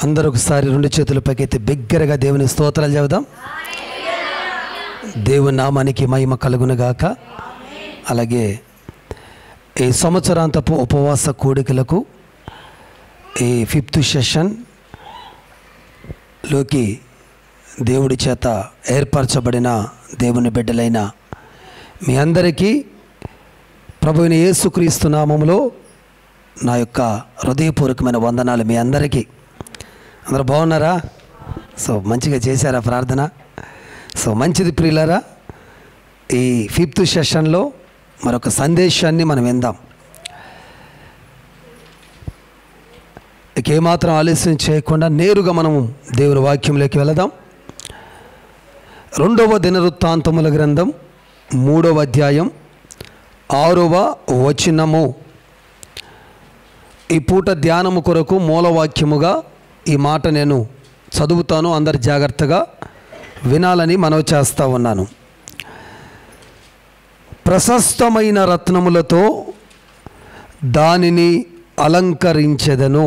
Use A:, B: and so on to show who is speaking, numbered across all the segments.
A: అందరూ ఒకసారి రెండు చేతులు పైకెత్తి బిగ్గరగా దేవుని స్తోత్రాలు చెబుదాం. దేవుని నామానికి మహిమ కలుగునుగాక. అలాగే ఈ సంవత్సరాంతపు ఉపవాస కూడికలకు ఈ 5th సెషన్లోకి దేవుడి చేత ఏర్పరచబడిన దేవుని బిడ్డలైన మీ అందరికీ ప్రభువైన యేసుక్రీస్తు నామములో నా యొక్క హృదయపూర్వకమైన వందనాలు. మీ అందరికీ అందరూ బాగున్నారా? సో మంచిగా చేశారా ప్రార్థన? సో మంచిది ప్రియులారా. ఈ 5th సెషన్లో మరొక సందేశాన్ని మనం విందాం. ఏమాత్రం ఆలస్యం చేయకుండా నేరుగా మనము దేవుని వాక్యంలోకి వెళదాం. 2వ దినవృత్తాంతముల గ్రంథం 3వ అధ్యాయం 6వ వచనము. ఈ పూట ధ్యానము కొరకు మూలవాక్యముగా ఈ మాట నేను చదువుతాను. అందరు జాగ్రత్తగా వినాలని మనవి చేస్తూ ఉన్నాను. ప్రశస్తమైన రత్నములతో దానిని అలంకరించెదను.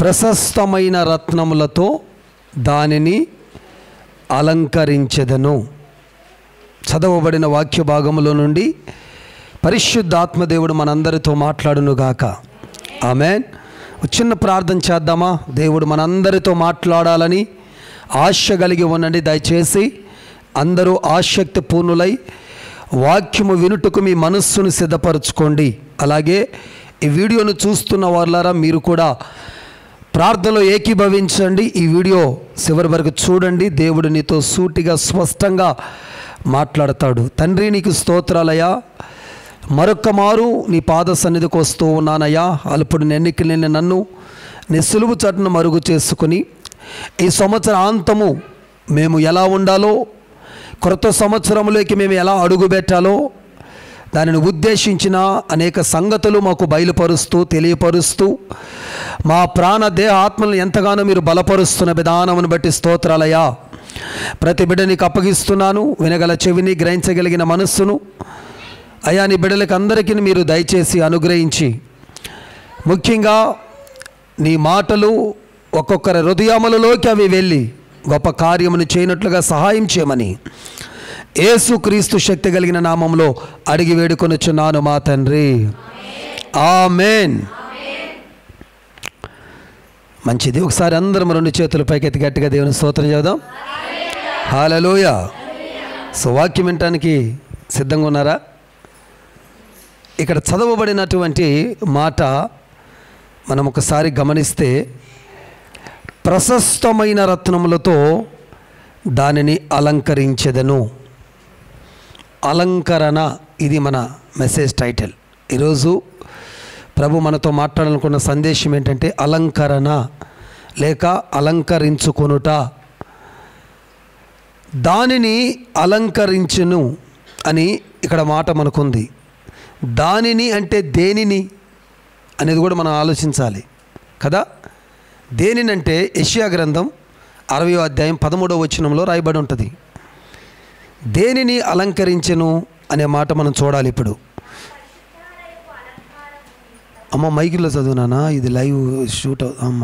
A: ప్రశస్తమైన రత్నములతో దానిని అలంకరించెదను. చదవబడిన వాక్య భాగములో నుండి పరిశుద్ధాత్మదేవుడు మనందరితో మాట్లాడునుగాక. ఆమేన్. చిన్న ప్రార్థన చేద్దామా? దేవుడు మనందరితో మాట్లాడాలని ఆశ కలిగి ఉండండి. దయచేసి అందరూ ఆసక్తి పూర్ణులై వాక్యము వినుటకు మీ మనస్సును సిద్ధపరచుకోండి. అలాగే ఈ వీడియోను చూస్తున్న వాళ్ళారా మీరు కూడా ప్రార్థనలో ఏకీభవించండి. ఈ వీడియో చివరి వరకు చూడండి. దేవుడు నీతో సూటిగా స్పష్టంగా మాట్లాడతాడు. తండ్రి నీకు స్తోత్రాలయ్యా. మరొక్క మారు నీ పాద సన్నిధికి వస్తూ ఉన్నానయ్యా. అల్పుడు ఎన్నికలేని నన్ను నీ సులువు చట్టును మరుగు చేసుకుని ఈ సంవత్సరాంతము మేము ఎలా ఉండాలో, క్రొత్త సంవత్సరంలోకి మేము ఎలా అడుగుపెట్టాలో దానిని ఉద్దేశించిన అనేక సంగతులు మాకు బయలుపరుస్తూ తెలియపరుస్తూ మా ప్రాణ దేహ ఆత్మలను ఎంతగానో మీరు బలపరుస్తున్న విధానమును బట్టి స్తోత్రాలయ్యా. ప్రతి బిడ్డ నీకు అప్పగిస్తున్నాను. వినగల చెవిని, గ్రహించగలిగిన మనస్సును అయ్యా నీ బిడ్డలకు అందరికీ మీరు దయచేసి అనుగ్రహించి, ముఖ్యంగా నీ మాటలు ఒక్కొక్కరి హృదయములలోకి అవి వెళ్ళి గొప్ప కార్యమును చేయనట్లుగా సహాయం చేయమని యేసుక్రీస్తు శక్తి కలిగిన నామంలో అడిగి వేడుకొనుచున్నాను మా తండ్రి. ఆమేన్. మంచిది. ఒకసారి అందరం రెండు చేతులు పైకెత్తి గట్టిగా దేవుని స్తోత్రం చేద్దాం. హల్లెలూయా. సో వాక్యం వినటానికి సిద్ధంగా ఉన్నారా? ఇక్కడ చదవబడినటువంటి మాట మనం ఒకసారి గమనిస్తే, ప్రశస్తమైన రత్నములతో దానిని అలంకరించెదను. అలంకరణ, ఇది మన మెసేజ్ టైటిల్. ఈరోజు ప్రభు మనతో మాట్లాడాలనుకున్న సందేశం ఏంటంటే అలంకరణ లేక అలంకరించుకొనుట. దానిని అలంకరించును అని ఇక్కడ మాట మనకుంది. దానిని అంటే దేనిని అనేది కూడా మనం ఆలోచించాలి కదా. దేనినంటే యెషయా గ్రంథం 60వ అధ్యాయం 13వ వచనంలో రాయబడి ఉంటుంది. దేనిని అలంకరించెను అనే మాట మనం చూడాలి. ఇప్పుడు అమ్మ మైకిల్లో చదువునానా, ఇది లైవ్ షూట్ అమ్మ.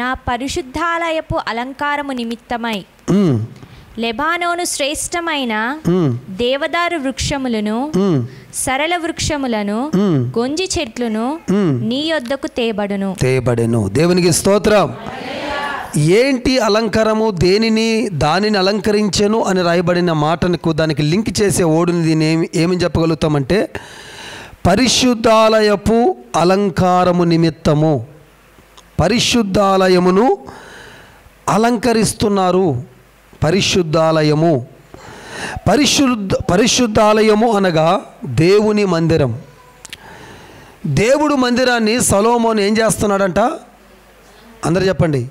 B: నా పరిశుద్ధాలయపు అలంకారము నిమిత్తమై లెబానోను శ్రేష్టమైన దేవదారు వృక్షములను, సరళ వృక్షములను, గొంజి చెట్లను నీ యొద్దకు తేబడెను. దేవునికి స్తోత్రం.
A: ఏంటి అలంకారము? దానిని అలంకరించెను అని రాయబడిన మాటకు దానికి లింక్ చేసే ఓడుని దీన్ని ఏమని చెప్పగలుగుతామంటే పరిశుద్ధాలయపు అలంకారము నిమిత్తము. పరిశుద్ధాలయమును అలంకరిస్తున్నారు. పరిశుద్ధాలయము అనగా దేవుని మందిరం. దేవుడు మందిరాన్ని సొలొమోను ఏం చేస్తున్నాడంట? అందరూ చెప్పండి.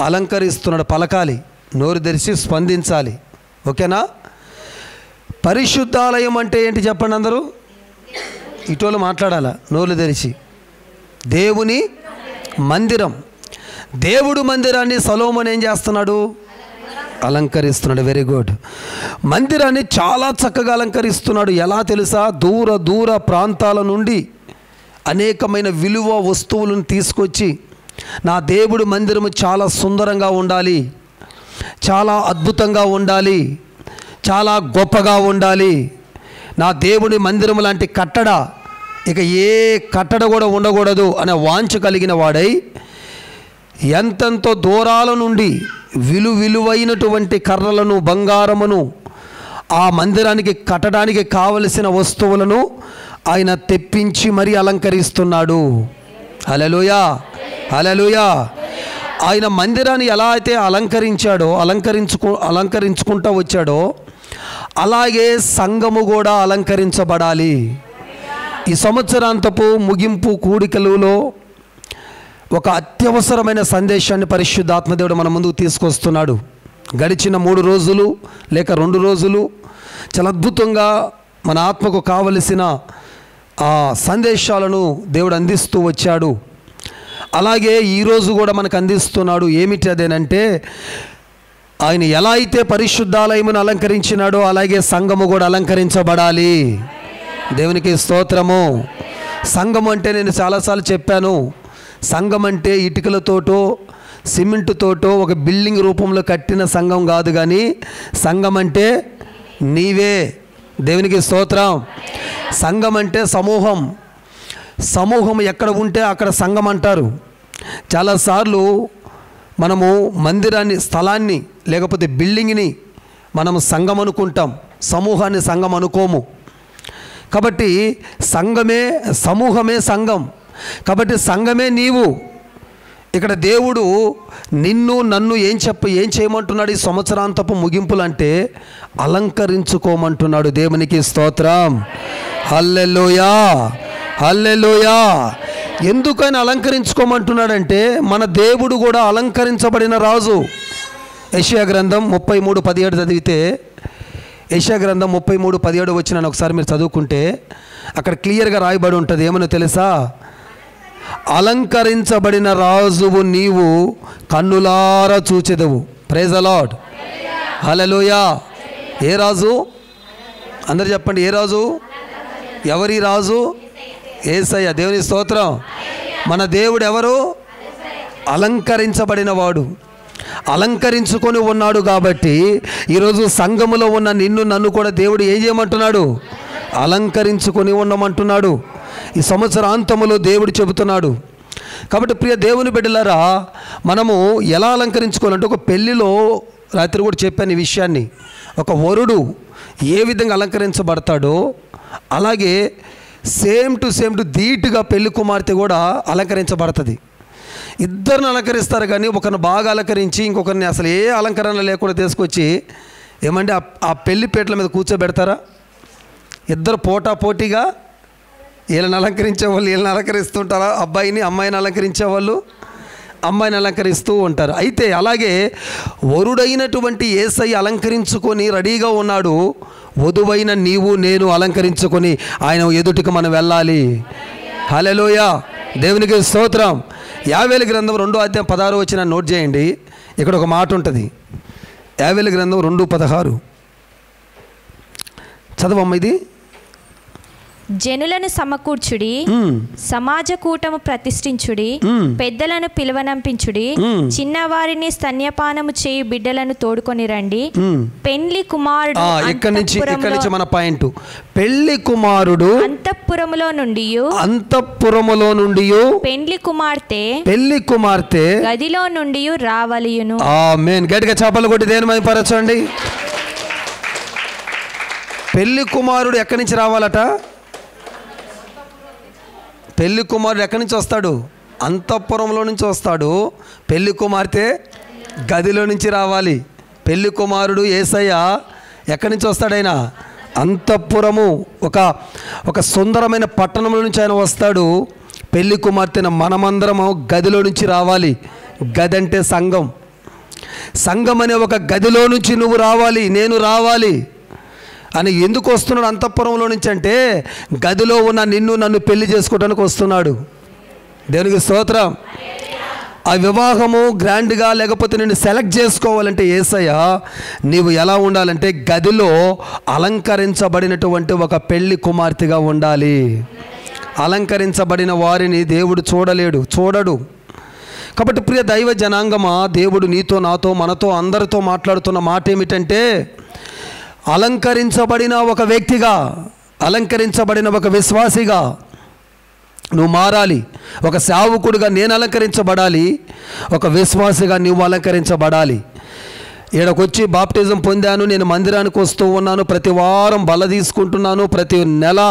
A: అలంకరిస్తున్నాడు. పలకాలి, నోరు తెరిచి స్పందించాలి. ఓకేనా? పరిశుద్ధాలయం అంటే ఏంటి చెప్పండి అందరూ. ఇటోళ్ళు మాట్లాడాలా నోరు తెరిచి. దేవుని మందిరం. దేవుడు మందిరాన్ని సొలొమోను ఏం చేస్తున్నాడు? అలంకరిస్తున్నాడు. Very good. మందిరాన్ని చాలా చక్కగా అలంకరిస్తున్నాడు. ఎలా తెలుసా? దూర దూర ప్రాంతాల నుండి అనేకమైన విలువ వస్తువులను తీసుకొచ్చి నా దేవుడి మందిరము చాలా సుందరంగా ఉండాలి, చాలా అద్భుతంగా ఉండాలి, చాలా గొప్పగా ఉండాలి, నా దేవుడి మందిరం లాంటి కట్టడ ఇక ఏ కట్టడ కూడా ఉండకూడదు అనే వాంఛ కలిగిన వాడై ఎంతెంతో దూరాల నుండి విలువైనటువంటి కర్రలను, బంగారమును, ఆ మందిరానికి కట్టడానికి కావలసిన వస్తువులను ఆయన తెప్పించి మరీ అలంకరిస్తున్నాడు. హల్లెలూయా, హల్లెలూయా. ఆయన మందిరాన్ని ఎలా అయితే అలంకరించాడో, అలంకరించుకుంటూ వచ్చాడో, అలాగే సంఘము కూడా అలంకరించబడాలి. ఈ సంవత్సరాంతపు ముగింపు కూడికలలో ఒక అత్యవసరమైన సందేశాన్ని పరిశుద్ధాత్మదేవుడు మన ముందుకు తీసుకొస్తున్నాడు. గడిచిన 3 రోజులు లేక 2 రోజులు చాలా అద్భుతంగా మన ఆత్మకు కావలసిన ఆ సందేశాలను దేవుడు అందిస్తూ వచ్చాడు. అలాగే ఈరోజు కూడా మనకు అందిస్తున్నాడు. ఏమిటి అదేనంటే, ఆయన ఎలా అయితే పరిశుద్ధాలయమును అలంకరించినాడో అలాగే సంఘము కూడా అలంకరించబడాలి. దేవునికి స్తోత్రము. సంఘం అంటే నేను చాలాసార్లు చెప్పాను, సంఘం అంటే ఇటుకలతోటో సిమెంటుతోటో ఒక బిల్డింగ్ రూపంలో కట్టిన సంఘం కాదు, కానీ సంఘం అంటే నీవే. దేవునికి స్తోత్రం. సంఘం అంటే సమూహం. సమూహం ఎక్కడ ఉంటే అక్కడ సంఘం అంటారు. చాలాసార్లు మనము మందిరాన్ని, స్థలాన్ని లేకపోతే బిల్డింగ్ని మనము సంఘం అనుకుంటాం, సమూహాన్ని సంఘం అనుకోము. కాబట్టి సంఘమే, సమూహమే సంఘం. కాబట్టి సంఘమే నీవు. ఇక్కడ దేవుడు నిన్ను నన్ను ఏం చేయమంటున్నాడు? ఈ సంవత్సరాంతపు ముగింపులు అంటే అలంకరించుకోమంటున్నాడు. దేవునికి స్తోత్రం. హల్లెలూయా, హల్లెలూయా. ఎందుకని అలంకరించుకోమంటున్నాడంటే, మన దేవుడు కూడా అలంకరించబడిన రాజు. యెషయా గ్రంథం 33:17 చదివితే, యెషయా గ్రంథం 33:17 వచ్చిన ఒకసారి మీరు చదువుకుంటే అక్కడ క్లియర్గా రాయబడి ఉంటుంది. ఏమనో తెలుసా? అలంకరించబడిన రాజువు నీవు కన్నులారా చూచెదవు. Praise the lord. హల్లెలూయా. ఏ రాజు? అందరు చెప్పండి, ఏ రాజు? ఎవరి రాజు? యేసయ్య. దేవుని స్తోత్రం. మన దేవుడు ఎవరు? అలంకరించబడిన వాడు, అలంకరించుకొని ఉన్నాడు. కాబట్టి ఈరోజు సంఘములో ఉన్న నిన్ను నన్ను కూడా దేవుడు ఏం చేయమంటున్నాడు? అలంకరించుకొని ఉండమంటున్నాడు. ఈ సంవత్సరాంతములో దేవుడు చెబుతున్నాడు. కాబట్టి ప్రియ దేవుని బిడ్డలారా, మనము ఎలా అలంకరించుకోవాలంటే, ఒక పెళ్ళిలో రాత్రి కూడా చెప్పాను ఈ విషయాన్ని, ఒక వరుడు ఏ విధంగా అలంకరించబడతాడో అలాగే సేమ్ టు ధీటుగా పెళ్లి కుమార్తె కూడా అలంకరించబడుతుంది. ఇద్దరిని అలంకరిస్తారు, కానీ ఒకరిని బాగా అలంకరించి ఇంకొకరిని అసలు ఏ అలంకరణ లేకుండా తీసుకొచ్చి ఏమంటే ఆ పెళ్లి పీటల మీద కూర్చోబెడతారా? ఇద్దరు పోటాపోటీగా వీళ్ళని అలంకరించేవాళ్ళు వీళ్ళని అలంకరిస్తుంటారా? అబ్బాయిని అమ్మాయిని అలంకరించేవాళ్ళు అమ్మాయిని అలంకరిస్తూ ఉంటారు. అయితే అలాగే వరుడైనటువంటి యేసయ్య అలంకరించుకొని రెడీగా ఉన్నాడు. వధువైన నీవు నేను అలంకరించుకొని ఆయన ఎదుటికి మనం వెళ్ళాలి. హల్లెలూయా, దేవునికి స్తోత్రం. యావేలు గ్రంథం 2:16 నోట్ చేయండి. ఇక్కడ ఒక మాట ఉంటుంది. యావేలు గ్రంథం 2:16 చదవమ్మ. ఇది
B: జనులను సమకూర్చుడి, సమాజ కూటము ప్రతిష్ఠించుడి, పెద్దలను పిలువనంపించుడి, చిన్నవారిని స్తన్యపానము చేయు బిడ్డలను తోడుకొని రండి. పెండ్లి కుమారుడు,
A: ఇక్కడి నుంచి మన పాయింట్, పెళ్లి కుమారుడు
B: అంతఃపురములో నుండి పెండ్లి కుమార్తె గదిలో నుండి రావలియును.
A: ఆమేన్. గట్టిగా చప్పట్లు కొట్టి దేని మహిమపరచండి. పెళ్లి కుమారుడు ఎక్కడి నుంచి రావాలట? పెళ్లి కుమారుడు ఎక్కడి నుంచి వస్తాడు? అంతఃపురంలో నుంచి వస్తాడు. పెళ్లి కుమార్తె గదిలో నుంచి రావాలి. పెళ్లి కుమారుడు యేసయ్య ఎక్కడి నుంచి వస్తాడైనా? అంతఃపురము, ఒక సుందరమైన పట్టణంలో నుంచి ఆయన వస్తాడు. పెళ్లి కుమార్తెను మనమందరము గదిలో నుంచి రావాలి. గది అంటే సంఘం. సంఘం అనే ఒక గదిలో నుంచి నువ్వు రావాలి, నేను రావాలి అని. ఎందుకు వస్తున్నాడు అంతఃపురంలో నుంచి అంటే, గదిలో ఉన్న నిన్ను నన్ను పెళ్లి చేసుకోవడానికి వస్తున్నాడు. దేవునికి స్తోత్రం. ఆ వివాహము గ్రాండ్గా లేకపోతే నేను సెలెక్ట్ చేసుకోవాలంటే యేసయ్య నీవు ఎలా ఉండాలంటే గదిలో అలంకరించబడినటువంటి ఒక పెళ్లి కుమార్తెగా ఉండాలి. అలంకరించబడిన వారిని దేవుడు చూడడు. కాబట్టి ప్రియ దైవ జనాంగమా, దేవుడు నీతో, నాతో, మనతో, అందరితో మాట్లాడుతున్న మాట ఏమిటంటే, అలంకరించబడిన ఒక వ్యక్తిగా, అలంకరించబడిన ఒక విశ్వాసిగా నువ్వు మారాలి. ఒక సేవకుడిగా నేను అలంకరించబడాలి, ఒక విశ్వాసిగా నువ్వు అలంకరించబడాలి. ఈడకొచ్చి బాప్టిజం పొందాను, నేను మందిరానికి వస్తూ ఉన్నాను, ప్రతి వారం బల్ల తీసుకుంటున్నాను, ప్రతి నెల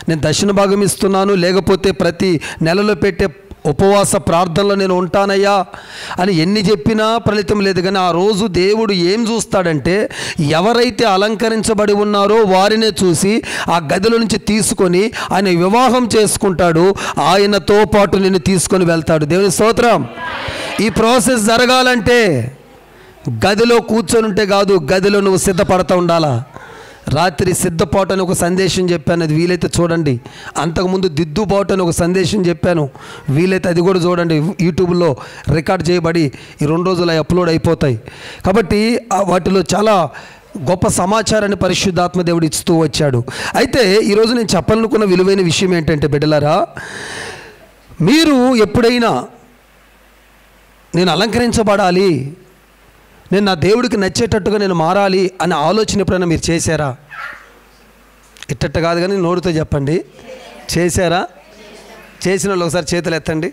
A: నేను దక్షిణ భాగం ఇస్తున్నాను, లేకపోతే ప్రతి నెలలో పెట్టే ఉపవాస ప్రార్థనలో నేను ఉంటానయ్యా అని ఎన్ని చెప్పినా ఫలితం లేదు. కానీ ఆ రోజు దేవుడు ఏం చూస్తాడంటే, ఎవరైతే అలంకరించబడి ఉన్నారో వారినే చూసి ఆ గదిలో నుంచి తీసుకొని ఆయన వివాహం చేసుకుంటాడు, ఆయనతో పాటు నిన్ను తీసుకొని వెళ్తాడు. దేవుని స్తోత్రం. ఈ ప్రాసెస్ జరగాలంటే గదిలో కూర్చొని ఉంటే కాదు, గదిలో నువ్వు సిద్ధపడతా ఉండాలా. రాత్రి సిద్ధపాటు అని ఒక సందేశం చెప్పాను, అది వీలైతే చూడండి. అంతకుముందు దిద్దుబాటు అని ఒక సందేశం చెప్పాను, వీలైతే అది కూడా చూడండి. యూట్యూబ్లో రికార్డ్ చేయబడి ఈ 2 రోజులు అప్లోడ్ అయిపోతాయి. కాబట్టి వాటిలో చాలా గొప్ప సమాచారాన్ని పరిశుద్ధాత్మ దేవుడు ఇస్తూ వచ్చాడు. అయితే ఈరోజు నేను చెప్పాలనుకున్న విలువైన విషయం ఏంటంటే, బిడ్డలారా, మీరు ఎప్పుడైనా నేను అలంకరించబడాలి, నేను నా దేవుడికి నచ్చేటట్టుగా నేను మారాలి అనే ఆలోచన ఎప్పుడైనా మీరు చేశారా? ఇట్టట్ట కాదు కానీ నోటితో చెప్పండి, చేశారా? చేసిన వాళ్ళు ఒకసారి చేతులు ఎత్తండి.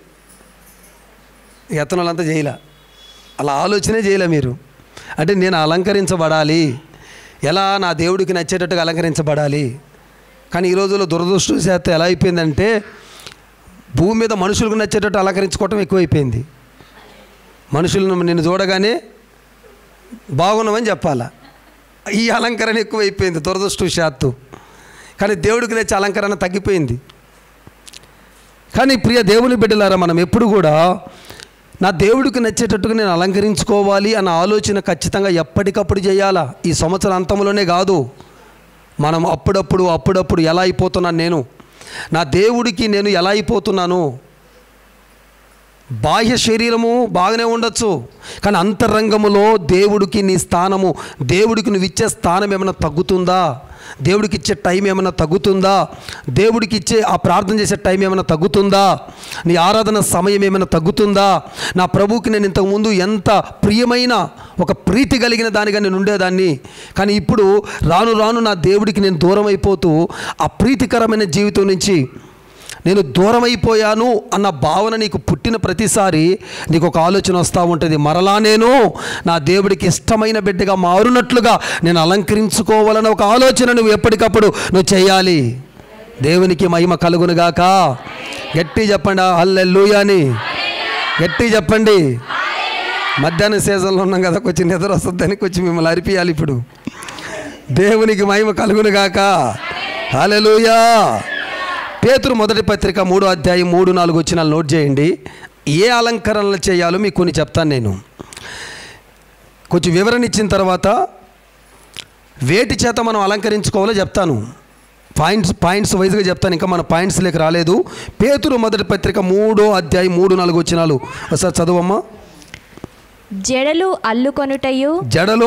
A: ఎత్తన వాళ్ళంతా చేయలే, అలా ఆలోచనే చేయలే మీరు. అంటే నేను అలంకరించబడాలి, ఎలా నా దేవుడికి నచ్చేటట్టుగా అలంకరించబడాలి. కానీ ఈ రోజుల్లో దురదృష్టవశాత్తు ఎలా అయిపోయిందంటే, భూమి మీద మనుషులకు నచ్చేటట్టు అలంకరించుకోవటం ఎక్కువైపోయింది. మనుషులను నిన్ను చూడగానే బాగున్నామని చెప్పాలా, ఈ అలంకరణ ఎక్కువైపోయింది దురదృష్టవశాత్తు. కానీ దేవుడికి నచ్చే అలంకరణ తగ్గిపోయింది. కానీ ప్రియ దేవుని బిడ్డలారా, మనం ఎప్పుడు కూడా నా దేవుడికి నచ్చేటట్టుగా నేను అలంకరించుకోవాలి అన్న ఆలోచన ఖచ్చితంగా ఎప్పటికప్పుడు చేయాలా. ఈ సంవత్సరం అంతంలోనే కాదు, మనం అప్పుడప్పుడు ఎలా అయిపోతున్నాను, నేను నా దేవుడికి నేను ఎలా అయిపోతున్నాను. బాహ్య శరీరము బాగానే ఉండొచ్చు, కానీ అంతరంగములో దేవుడికి నీ స్థానము, దేవుడికి నువ్వు ఇచ్చే స్థానం ఏమైనా తగ్గుతుందా, దేవుడికి ఇచ్చే టైం ఏమైనా తగ్గుతుందా, దేవుడికి ఇచ్చే ఆ ప్రార్థన చేసే టైం ఏమైనా తగ్గుతుందా, నీ ఆరాధన సమయం ఏమైనా తగ్గుతుందా. నా ప్రభువుకి నేను ఇంతకుముందు ఎంత ప్రియమైన ఒక ప్రీతి కలిగిన దానిగా నేను ఉండేదాన్ని, కానీ ఇప్పుడు రాను నా దేవుడికి నేను దూరం అయిపోతూ ఆ ప్రీతికరమైన జీవితం నుంచి నేను దూరం అయిపోయాను అన్న భావన నీకు పుట్టిన ప్రతిసారి నీకు ఒక ఆలోచన వస్తూ ఉంటుంది, మరలా నేను నా దేవుడికి ఇష్టమైన బిడ్డగా మారునట్లుగా నేను అలంకరించుకోవాలన్న ఒక ఆలోచన నువ్వు ఎప్పటికప్పుడు నువ్వు చేయాలి. దేవునికి మహిమ కలుగునుగాక. గట్టి చెప్పండి హల్లెలూయా అని, గట్టి చెప్పండి. మధ్యాహ్నం సీజన్లో ఉన్నాం కదా, కొంచెం నిద్ర వస్తుందని కొంచెం మిమ్మల్ని అరిపియాలి. ఇప్పుడు దేవునికి మహిమ కలుగునుగాక. హల్లెలూయా. పేతురు మొదటి పత్రిక 3వ అధ్యాయం 3-4 వచనాలు నోట్ చేయండి. ఏ అలంకరణలు చేయాలో మీకు కొన్ని చెప్తాను. నేను కొంచెం వివరణ ఇచ్చిన తర్వాత వేటి చేత మనం అలంకరించుకోవాలో చెప్తాను. పాయింట్స్ వైజ్గా చెప్తాను, ఇంకా మన పాయింట్స్ లేక రాలేదు. పేతురు మొదటి పత్రిక 3వ అధ్యాయం 3-4 వచనాలు ఒకసారి చదవమ్మా.
B: జడలు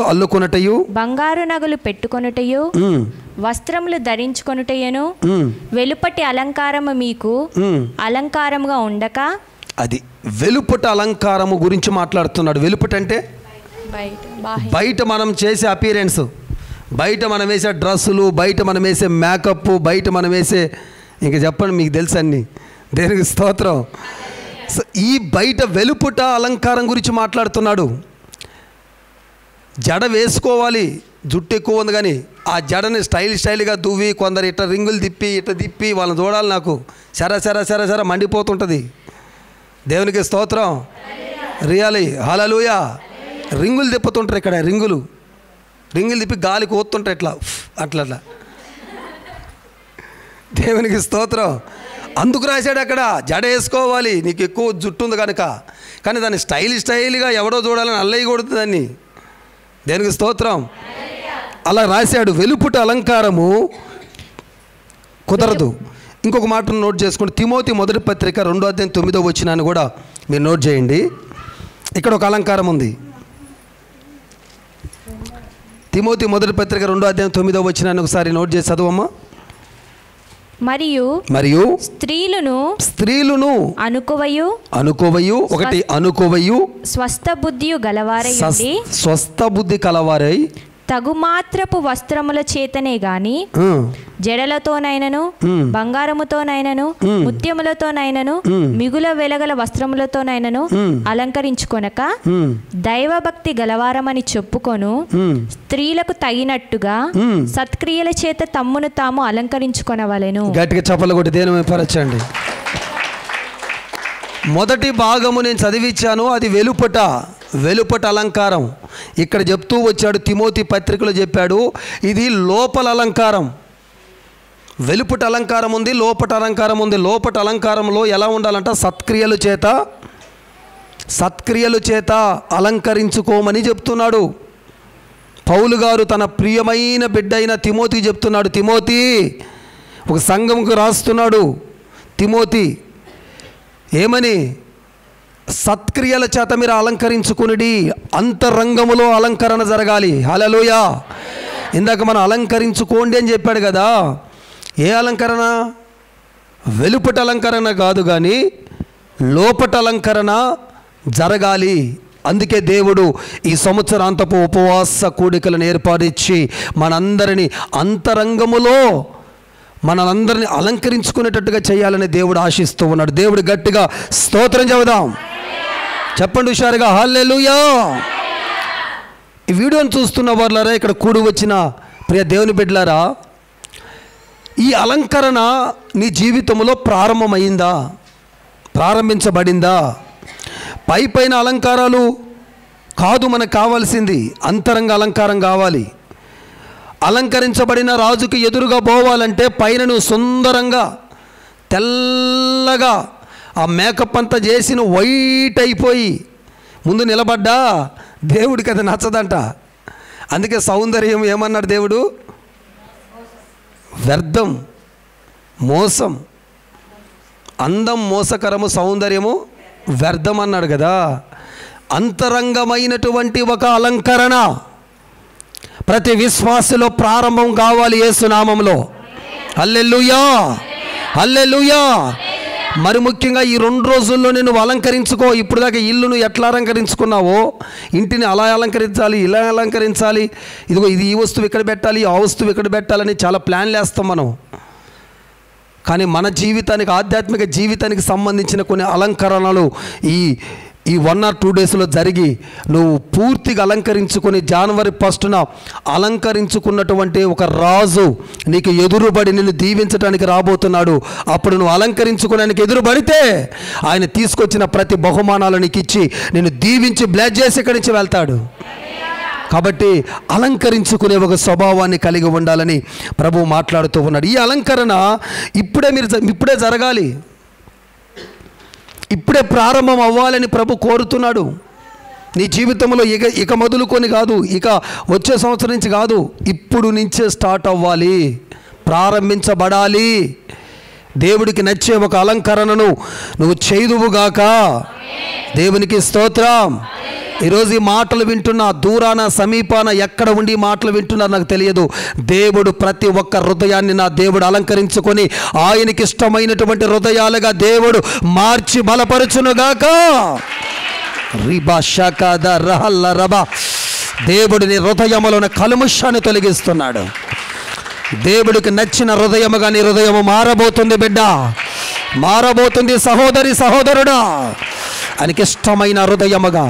B: అల్లుకొనుటయు
A: బంగారు
B: నగలు పెట్టుకొనుటయు వస్త్రములు ధరించుకొనుటయును వెలుపటి అలంకారము మీకు అలంకారముగా ఉండక.
A: అది వెలుపటి అలంకారము గురించి మాట్లాడుతున్నాడు. వెలుపటి అంటే బయట మనం చేసే అపీరెన్స్, బయట మనం వేసే డ్రెస్సులు, బయట మనం వేసే మేకప్, బయట మనం వేసే, ఇంకా చెప్పండి మీకు తెలుసు అన్నీ. దేనికి స్తోత్రం. సో ఈ బయట వెలుపుట అలంకారం గురించి మాట్లాడుతున్నాడు. జడ వేసుకోవాలి, జుట్టు ఎక్కువ ఉంది కానీ ఆ జడని స్టైల్గా దువ్వి కొందరు ఇట్లా రింగులు తిప్పి వాళ్ళని చూడాలి. నాకు సర మండిపోతుంటుంది. దేవునికి స్తోత్రం. రియాలి హల్లెలూయా. రింగులు తిప్పుతుంటారు ఇక్కడ, రింగులు తిప్పి గాలికి ఊతుంటారు ఇట్లా అట్లా. దేవునికి స్తోత్రం. అందుకు రాశాడు అక్కడ, జడ వేసుకోవాలి, నీకు ఎక్కువ జుట్టు ఉంది కనుక. కానీ దాన్ని స్టైల్గా ఎవడో చూడాలని అల్లయ్యకూడదు దాన్ని. దేనికి స్తోత్రం. అలా రాశాడు. వెలుపుట అలంకారము కుదరదు. ఇంకొక మాటను నోట్ చేసుకోండి. తిమోతి మొదటి పత్రిక 2వ అధ్యాయం 9వ వచనాన్ని కూడా మీరు నోట్ చేయండి. ఇక్కడ ఒక అలంకారం ఉంది. తిమోతి మొదటి పత్రిక 2వ అధ్యాయం 9వ వచనాన్ని ఒకసారి నోట్ చేసి చదవమ్మా.
B: మరియు స్త్రీలను అనుకోవయు ఒకటి అనుకోవయు స్వస్థ బుద్ధి కలవారై తగుమాత్రపు వస్త్రముల చేతనే గాని జడలతోనైనను బంగారముతోనైనను ముత్యములతోనైనను మిగుల వెలగల వస్త్రములతోనైనను అలంకరించుకొనక దైవభక్తి గలవారమని చెప్పుకొను స్త్రీలకు తగినట్టుగా సత్క్రియల చేత తమ్మును తాము అలంకరించుకొనవలెను.
A: గట్టిగా చప్పలు కొట్టి దేని పరచండి. మొదటి భాగము నేను చదివించాను, అది వెలుపట అలంకారం. ఇక్కడ చెప్తూ వచ్చాడు, తిమోతి పత్రికలో చెప్పాడు, ఇది లోపల అలంకారం. వెలుపట అలంకారం ఉంది, లోపట అలంకారం ఉంది. లోపట అలంకారంలో ఎలా ఉండాలంట? సత్క్రియలు చేత అలంకరించుకోమని చెప్తున్నాడు పౌలు గారు. తన ప్రియమైన బిడ్డ అయిన తిమోతికి చెప్తున్నాడు. తిమోతి ఒక సంఘంకు రాస్తున్నాడు. తిమోతి ఏమని? సత్క్రియల చేత మీరు అలంకరించుకునిడి, అంతరంగములో అలంకరణ జరగాలి. హల్లెలూయా. ఇందాక మనం అలంకరించుకోండి అని చెప్పాడు కదా. ఏ అలంకరణ? వెలుపట అలంకరణ కాదు, కానీ లోపట అలంకరణ జరగాలి. అందుకే దేవుడు ఈ సంవత్సరాంతపు ఉపవాస కూడికలను ఏర్పాటించి మనందరినీ అంతరంగములో మనందరినీ అలంకరించుకునేటట్టుగా చేయాలని దేవుడు ఆశిస్తూ ఉన్నాడు. దేవుడు గట్టిగా స్తోత్రం చెబుదాం. చెప్పండి హుషారుగా హల్లెలూయా. ఈ వీడియోని చూస్తున్న వాళ్ళారా, ఇక్కడ కూడి వచ్చిన ప్రియ దేవుని బిడ్డలారా, ఈ అలంకరణ నీ జీవితంలో ప్రారంభించబడిందా? పైన అలంకారాలు కాదు మనకు కావాల్సింది, అంతరంగ అలంకారం కావాలి. అలంకరించబడిన రాజుకి ఎదురుగా పోవాలంటే పైన నువ్వు సుందరంగా తెల్లగా ఆ మేకప్ అంతా చేసిన వైట్ అయిపోయి ముందు నిలబడ్డా దేవుడికి అది నచ్చదంట. అందుకే సౌందర్యం ఏమన్నాడు దేవుడు? వ్యర్థం, మోసం. అందం మోసకరము, సౌందర్యము వ్యర్థం అన్నాడు కదా. అంతరంగమైనటువంటి ఒక అలంకరణ ప్రతి విశ్వాసలో ప్రారంభం కావాలి యేసునామంలో. హల్లెలూయా, హల్లెలూయా. మరి ముఖ్యంగా ఈ 2 రోజుల్లో నువ్వు అలంకరించుకో. ఇప్పుడు దాకా ఇల్లును ఎట్లా అలంకరించుకున్నావో, ఇంటిని అలా అలంకరించాలి, ఇలా అలంకరించాలి, ఇదిగో ఇది ఈ వస్తువు ఇక్కడ పెట్టాలి, ఆ వస్తువు ఇక్కడ పెట్టాలని చాలా ప్లాన్లు వేస్తాం మనం. కానీ మన జీవితానికి, ఆధ్యాత్మిక జీవితానికి సంబంధించిన కొన్ని అలంకరణలు ఈ 1 or 2 డేస్లో జరిగి నువ్వు పూర్తిగా అలంకరించుకొని జనవరి 1న అలంకరించుకున్నటువంటి ఒక రాజు నీకు ఎదురుబడి నిన్ను దీవించడానికి రాబోతున్నాడు. అప్పుడు నువ్వు అలంకరించుకోవడానికి ఎదురుబడితే ఆయన తీసుకొచ్చిన ప్రతి బహుమానాలు నీకు ఇచ్చి నిన్ను దీవించి బ్లెస్ చేసి ఇక్కడి నుంచి వెళ్తాడు. కాబట్టి అలంకరించుకునే ఒక స్వభావాన్ని కలిగి ఉండాలని ప్రభువు మాట్లాడుతూ ఉన్నాడు. ఈ అలంకరణ ఇప్పుడే జరగాలి, ఇప్పుడే ప్రారంభం అవ్వాలని ప్రభు కోరుతున్నాడు. నీ జీవితంలో ఇక మొదలుకొని కాదు, ఇక వచ్చే సంవత్సరం నుంచి కాదు, ఇప్పుడు నుంచే స్టార్ట్ అవ్వాలి, ప్రారంభించబడాలి. దేవుడికి నచ్చే ఒక అలంకరణను నువ్వు చేయుదువుగాక. దేవునికి స్తోత్రం. ఈరోజు ఈ మాటలు వింటున్నా, దూరాన సమీపాన ఎక్కడ ఉండి మాటలు వింటున్నారు నాకు తెలియదు. దేవుడు ప్రతి ఒక్క హృదయాన్ని నా దేవుడు అలంకరించుకొని ఆయనకి ఇష్టమైనటువంటి హృదయాలుగా దేవుడు మార్చి బలపరచునుగాక. దేవుడిని హృదయములోని కల్మషాన్ని తొలగిస్తున్నాడు. దేవుడికి నచ్చిన హృదయముగా నీ హృదయము మారబోతుంది బిడ్డ, మారబోతుంది సహోదరి సహోదరుడా. ఆయనకి ఇష్టమైన హృదయముగా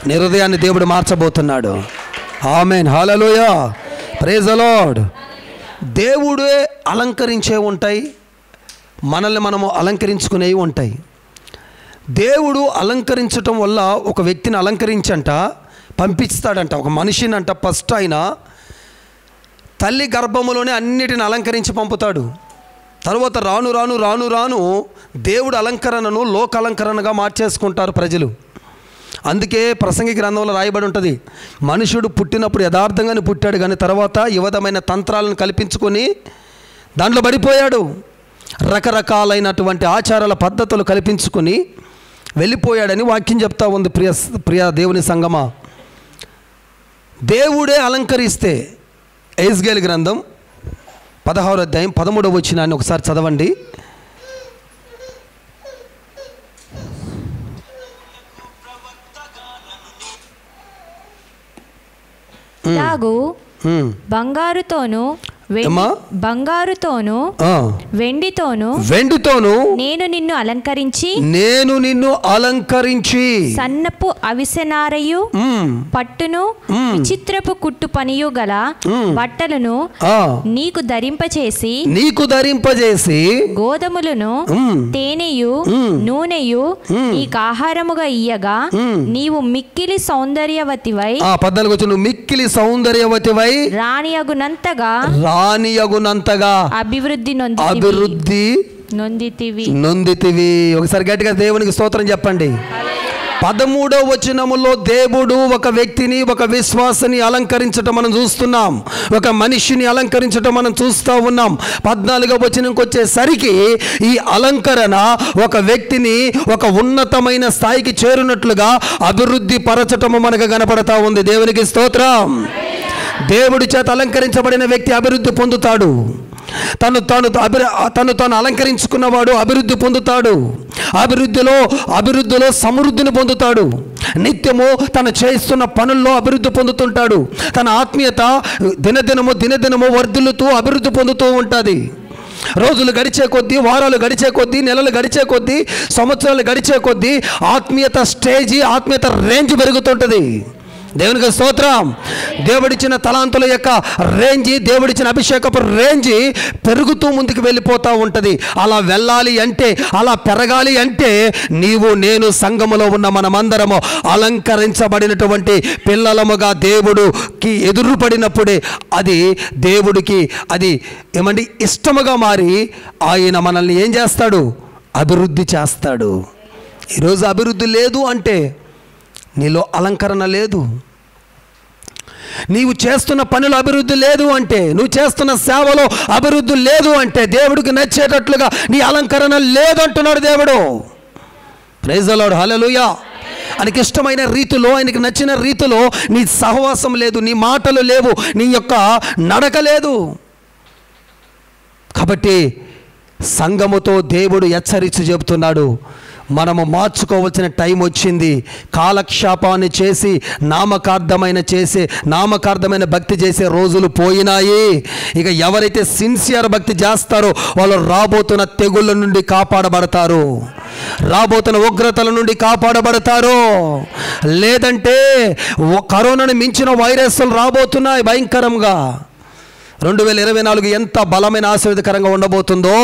A: నీ హృదయాన్ని దేవుడు మార్చబోతున్నాడు. ఆమేన్, హల్లెలూయా, ప్రైజ్ ది లార్డ్. దేవుడే అలంకరించే ఉంటాయి, మనల్ని మనము అలంకరించుకునేవి ఉంటాయి. దేవుడు అలంకరించటం వల్ల ఒక వ్యక్తిని అలంకరించంట పంపిస్తాడంట, ఒక మనిషిని అంట. ఫస్ట్ ఆయన తల్లి గర్భములోనే అన్నిటిని అలంకరించి పంపుతాడు. తర్వాత రాను రాను రాను రాను దేవుడు అలంకరణను లోక అలంకరణగా మార్చేసుకుంటారు ప్రజలు. అందుకే ప్రసంగి గ్రంథంలో రాయబడి ఉంటుంది, మనుషుడు పుట్టినప్పుడు యథార్థంగానే పుట్టాడు, కానీ తర్వాత యువతమైన తంత్రాలను కల్పించుకొని దాంట్లో పడిపోయాడు. రకరకాలైనటువంటి ఆచారాల పద్ధతులు కల్పించుకొని వెళ్ళిపోయాడని వాక్యం చెప్తా ఉంది. ప్రియ దేవుని సంగమా, దేవుడే అలంకరిస్తే, యెహెజ్కేలు గ్రంథం 16వ అధ్యాయం 13వ వచనాన్ని ఒకసారి చదవండి.
B: బంగారుతోను వెండితోను నేను నిన్ను అలంకరించి సన్నపు అవిసెనారయు పట్టును విచిత్రపు కుట్టు పనియు గల బట్టలను నీకు ధరింపజేసి గోధుమలను తేనెయు నూనెయు నీకు ఆహారముగా ఇయ్యగా నీవు మిక్కిలి సౌందర్యవతివై రాణియగునంతగా అభివృద్ధి
A: నొందితివి. ఒకసారి గట్టిగా దేవునికి స్తోత్రం చెప్పండి. 13వ వచనములో దేవుడు ఒక వ్యక్తిని, ఒక విశ్వాసిని అలంకరించటం మనం చూస్తున్నాం. ఒక మనిషిని అలంకరించటం మనం చూస్తూ ఉన్నాం. 14వ వచనంకి వచ్చేసరికి ఈ అలంకరణ ఒక వ్యక్తిని ఒక ఉన్నతమైన స్థాయికి చేరునట్లుగా అభివృద్ధి పరచటము మనకు కనపడతా ఉంది. దేవునికి స్తోత్రం. దేవుడి చేత అలంకరించబడిన వ్యక్తి అభివృద్ధి పొందుతాడు. తను అలంకరించుకున్నవాడు అభివృద్ధి పొందుతాడు. అభివృద్ధిలో సమృద్ధిని పొందుతాడు. నిత్యము తను చేస్తున్న పనుల్లో అభివృద్ధి పొందుతుంటాడు. తన ఆత్మీయత దినదినము వర్ధిల్లుతూ అభివృద్ధి పొందుతూ ఉంటుంది. రోజులు గడిచే కొద్దీ, వారాలు గడిచే కొద్దీ, నెలలు గడిచే కొద్దీ, సంవత్సరాలు గడిచే కొద్దీ ఆత్మీయత రేంజ్ పెరుగుతుంటుంది. దేవునికి స్తోత్రం. దేవుడిచ్చిన తలాంతుల యొక్క రేంజి, దేవుడిచ్చిన అభిషేకపు రేంజి పెరుగుతూ ముందుకు వెళ్ళిపోతూ ఉంటుంది. అలా వెళ్ళాలి అంటే, అలా పెరగాలి అంటే నీవు నేను సంఘములో ఉన్న మనమందరము అలంకరించబడినటువంటి పిల్లలముగా దేవుడికి ఎదురుపడినప్పుడే అది దేవుడికి ఇష్టముగా మారి ఆయన మనల్ని ఏం చేస్తాడు? అభివృద్ధి చేస్తాడు. ఈరోజు అభివృద్ధి లేదు అంటే నీలో అలంకరణ లేదు. నీవు చేస్తున్న పనులు అభివృద్ధి లేదు అంటే, నువ్వు చేస్తున్న సేవలో అభివృద్ధి లేదు అంటే, దేవుడికి నచ్చేటట్లుగా నీ అలంకరణ లేదంటున్నాడు దేవుడు. ప్రైజ్ ది లార్డ్, హల్లెలూయా. ఆయనకి ఇష్టమైన రీతిలో, ఆయనకి నచ్చిన రీతిలో నీ సహవాసం లేదు, నీ మాటలు లేవు, నీ యొక్క నడక లేదు. కాబట్టి సంఘముతో దేవుడు హెచ్చరించి చెబుతున్నాడు, మనము మార్చుకోవాల్సిన టైం వచ్చింది. కాలక్షేపాన్ని చేసి నామకార్థమైన భక్తి చేసే రోజులు పోయినాయి. ఇక ఎవరైతే సిన్సియర్ భక్తి చేస్తారో వాళ్ళు రాబోతున్న తెగుళ్ళ నుండి కాపాడబడతారు, రాబోతున్న ఉగ్రతల నుండి కాపాడబడతారు. లేదంటే కరోనాను మించిన వైరస్లు రాబోతున్నాయి భయంకరంగా. 2024 ఎంత బలమైన ఆశీర్వాదకరంగా ఉండబోతుందో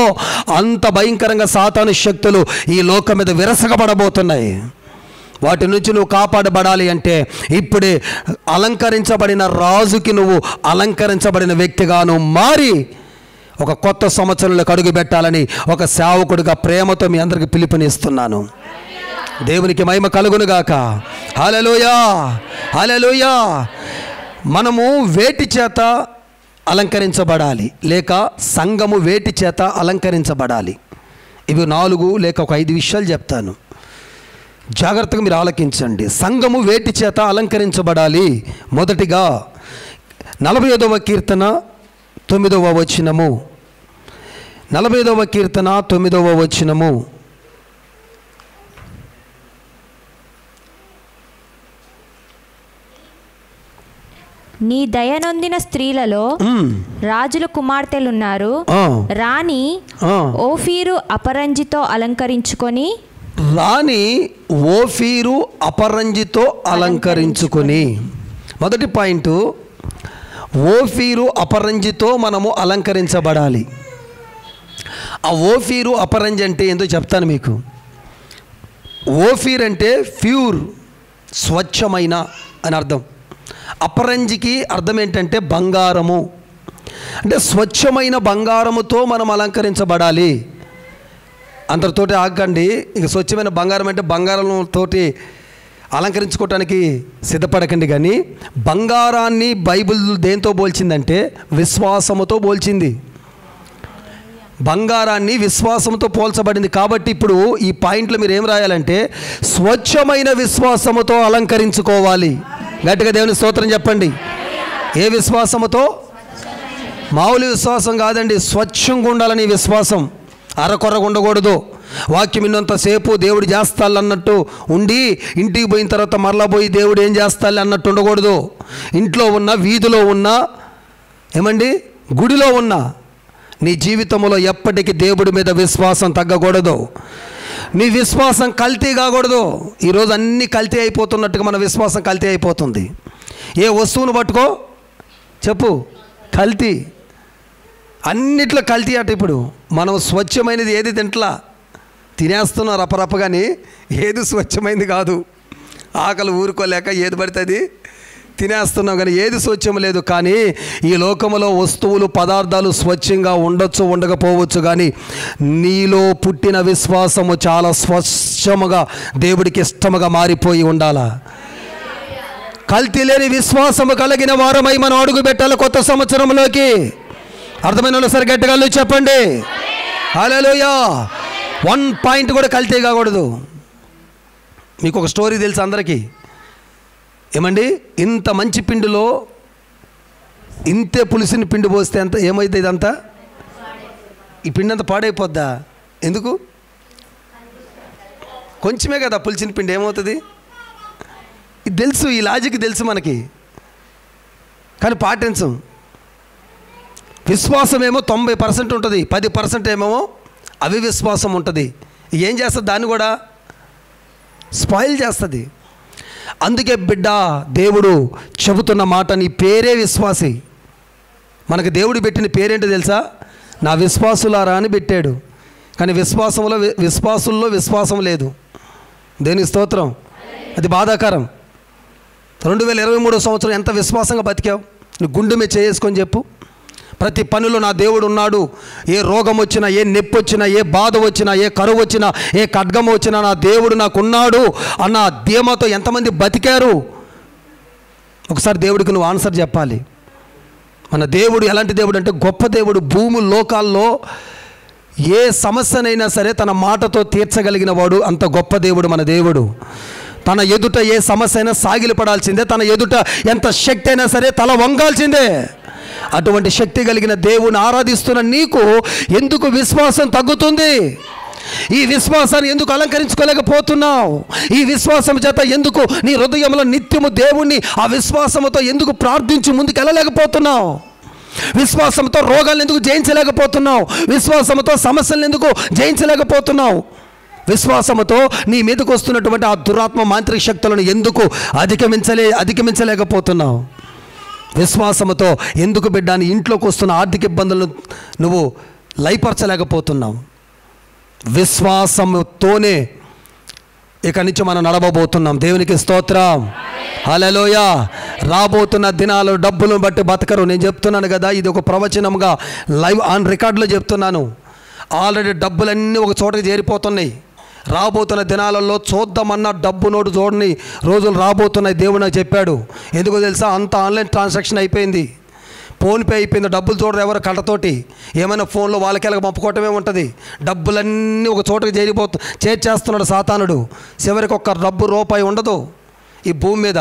A: అంత భయంకరంగా సాతాను శక్తులు ఈ లోకం మీద విరసగబడబోతున్నాయి. వాటి నుంచి నువ్వు కాపాడబడాలి అంటే ఇప్పుడే అలంకరించబడిన రాజుకి నువ్వు అలంకరించబడిన వ్యక్తిగా నువ్వు మారి ఒక కొత్త సంవత్సరంలోకి అడుగు పెట్టాలని ఒక సేవకుడిగా ప్రేమతో మీ అందరికి పిలుపునిస్తున్నాను. దేవునికి మహిమ కలుగునుగాక. హల్లెలూయా, హల్లెలూయా. మనము వేటి చేత అలంకరించబడాలి, లేక సంఘము వేటి చేత అలంకరించబడాలి? ఇవి 4 లేక ఒక 5 విషయాలు చెప్తాను, జాగ్రత్తగా మీరు ఆలకించండి. సంఘము వేటి చేత అలంకరించబడాలి? మొదటిగా 45వ కీర్తన 9వ వచనము. 45వ కీర్తన 9వ వచనము.
B: నీ దయనొందిన స్త్రీలలో రాజుల కుమార్తెలున్నారు. రాణి ఓఫీరు అపరంజితో అలంకరించుకొని.
A: మొదటి పాయింట్, ఓఫీరు అపరంజితో మనము అలంకరించబడాలి. ఆ ఓఫీరు అపరంజి అంటే ఏందో చెప్తాను మీకు. ఓఫీర్ అంటే ప్యూర్, స్వచ్ఛమైన అని అర్థం. అపరంజికి అర్థం ఏంటంటే బంగారము. అంటే స్వచ్ఛమైన బంగారముతో మనం అలంకరించబడాలి. అందరితోటి ఆగండి. ఇక స్వచ్ఛమైన బంగారం అంటే బంగారంతో అలంకరించుకోవటానికి సిద్ధపడకండి. కానీ బంగారాన్ని బైబిల్ దేంతో పోల్చిందంటే విశ్వాసముతో పోల్చింది. బంగారాన్ని విశ్వాసంతో పోల్చబడింది. కాబట్టి ఇప్పుడు ఈ పాయింట్లో మీరు ఏం రాయాలంటే స్వచ్ఛమైన విశ్వాసముతో అలంకరించుకోవాలి. గట్టిగా దేవుని స్తోత్రం చెప్పండి. ఏ విశ్వాసముతో? మామూలు విశ్వాసం కాదండి, స్వచ్ఛంగా ఉండాలని విశ్వాసం. అరకొరగా ఉండకూడదు. వాక్యం విన్నంతసేపు దేవుడు చేస్తాడు అన్నట్టు ఉండి ఇంటికి పోయిన తర్వాత మరలా పోయి దేవుడు ఏం చేస్తాడు అన్నట్టు ఉండకూడదు. ఇంట్లో ఉన్న, వీధిలో ఉన్న, ఏమండి గుడిలో ఉన్న, నీ జీవితంలో ఎప్పటికీ దేవుడి మీద విశ్వాసం తగ్గకూడదు. నీ విశ్వాసం కల్తీ కాకూడదు. ఈరోజు అన్నీ కల్తీ అయిపోతున్నట్టుగా మన విశ్వాసం కల్తీ అయిపోతుంది. ఏ వస్తువును పట్టుకో చెప్పు, కల్తీ. అన్నిట్లో కల్తీ అట. ఇప్పుడు మనం స్వచ్ఛమైనది ఏది తింటలా, తినేస్తున్నాం రపరపగాని, ఏది స్వచ్ఛమైనది కాదు. ఆకలి ఊరుకోలేక ఏది పడుతుంది తినేస్తున్నాం, కానీ ఏది స్వచ్ఛం లేదు. కానీ ఈ లోకంలో వస్తువులు, పదార్థాలు స్వచ్ఛంగా ఉండొచ్చు, ఉండకపోవచ్చు, కానీ నీలో పుట్టిన విశ్వాసము చాలా స్వచ్ఛముగా దేవుడికి ఇష్టముగా మారిపోయి ఉండాలా. కల్తీ లేని విశ్వాసము కలిగిన వారమై మనం అడుగు పెట్టాలి కొత్త సంవత్సరంలోకి. అర్థమైన వాళ్ళు సరి గట్టిగా చెప్పండి హల్లెలూయా. 1 పాయింట్ కూడా కల్తీ కాకూడదు. మీకు ఒక స్టోరీ తెలుసు అందరికీ. ఏమండి, ఇంత మంచి పిండిలో ఇంతే పులిసిన పిండి పోస్తే అంత ఏమైతుంది? ఇదంతా ఈ పిండి అంతా పాడైపోద్దా? ఎందుకు? కొంచెమే కదా పులిసిన పిండి, ఏమవుతుంది? ఇది తెలుసు, ఈ లాజిక్ తెలుసు మనకి, కానీ పాటించం. విశ్వాసం ఏమో 90% ఉంటుంది, 10% ఏమో అవివిశ్వాసం ఉంటుంది. ఏం చేస్తుంది? దాన్ని కూడా స్పాయిల్ చేస్తుంది. అందుకే బిడ్డ, దేవుడు చెబుతున్న మాట, నీ పేరే విశ్వాసి. మనకు దేవుడు పెట్టిన పేరేంటో తెలుసా? నా విశ్వాసులారా అని పెట్టాడు. కానీ విశ్వాసుల్లో విశ్వాసం లేదు. దేని స్తోత్రం. అది బాధాకరం. 2023 సంవత్సరం ఎంత విశ్వాసంగా బతికావు? నువ్వు గుండె మీద చేసుకొని చెప్పు. ప్రతి పనిలో నా దేవుడు ఉన్నాడు. ఏ రోగం వచ్చినా, ఏ నొప్పి వచ్చినా, ఏ బాధ వచ్చినా, ఏ కరువు వచ్చినా, ఏ ఖడ్గం వచ్చినా నా దేవుడు నాకున్నాడు అన్న ధీమాతో ఎంతమంది బతికారు? ఒకసారి దేవుడికి నువ్వు ఆన్సర్ చెప్పాలి. మన దేవుడు ఎలాంటి దేవుడు అంటే గొప్ప దేవుడు. భూమి లోకాల్లో ఏ సమస్యనైనా సరే తన మాటతో తీర్చగలిగిన వాడు. అంత గొప్ప దేవుడు మన దేవుడు. తన ఎదుట ఏ సమస్య అయినా సాగిలపడాల్సిందే. తన ఎదుట ఎంత శక్తి అయినా సరే తల వంగాల్సిందే. అటువంటి శక్తి కలిగిన దేవుని ఆరాధిస్తున్న నీకు ఎందుకు విశ్వాసం తగ్గుతుంది? ఈ విశ్వాసాన్ని ఎందుకు అలంకరించుకోలేకపోతున్నావు? ఈ విశ్వాసం చేత ఎందుకు నీ హృదయంలో నిత్యము దేవుణ్ణి ఆ విశ్వాసంతో ఎందుకు ప్రార్థించి ముందుకు వెళ్ళలేకపోతున్నావు? విశ్వాసంతో రోగాలను ఎందుకు జయించలేకపోతున్నావు? విశ్వాసంతో సమస్యలను ఎందుకు జయించలేకపోతున్నావు? విశ్వాసంతో నీ మీదకు వస్తున్నటువంటి ఆ దురాత్మ మాంత్రిక శక్తులను ఎందుకు అధిగమించలేకపోతున్నావు? విశ్వాసంతో ఎందుకు బిడ్డ నీ ఇంట్లోకి వస్తున్న ఆర్థిక ఇబ్బందులను నువ్వు లయపరచలేకపోతున్నావు? విశ్వాసముతోనే ఇక నుంచి మనం నడవబోతున్నాం. దేవునికి స్తోత్రం హల్లెలూయా. రాబోతున్న దినాలు డబ్బులను బట్టి బతకరు. నేను చెప్తున్నాను కదా, ఇది ఒక ప్రవచనంగా లైవ్ ఆన్ రికార్డులో చెప్తున్నాను. ఆల్రెడీ డబ్బులన్నీ ఒక చోటకి చేరిపోతున్నాయి. రాబోతున్న దినాలలో చూద్దామన్న డబ్బు నోటు చూడని రోజులు రాబోతున్నాయి. దేవుడు నాకు చెప్పాడు. ఎందుకో తెలుసా? అంత ఆన్లైన్ ట్రాన్సాక్షన్ అయిపోయింది. ఫోన్పే అయిపోయింది. డబ్బులు చూడరు ఎవరు కళ్ళతోటి. ఏమైనా ఫోన్లో వాళ్ళకెళ్ళక పంపుకోవటమే ఉంటుంది. డబ్బులన్నీ ఒక చోటకి చేర్చేస్తున్నాడు సాతానుడు. చివరికి ఒక్క డబ్బు రూపాయి ఉండదు ఈ భూమి మీద.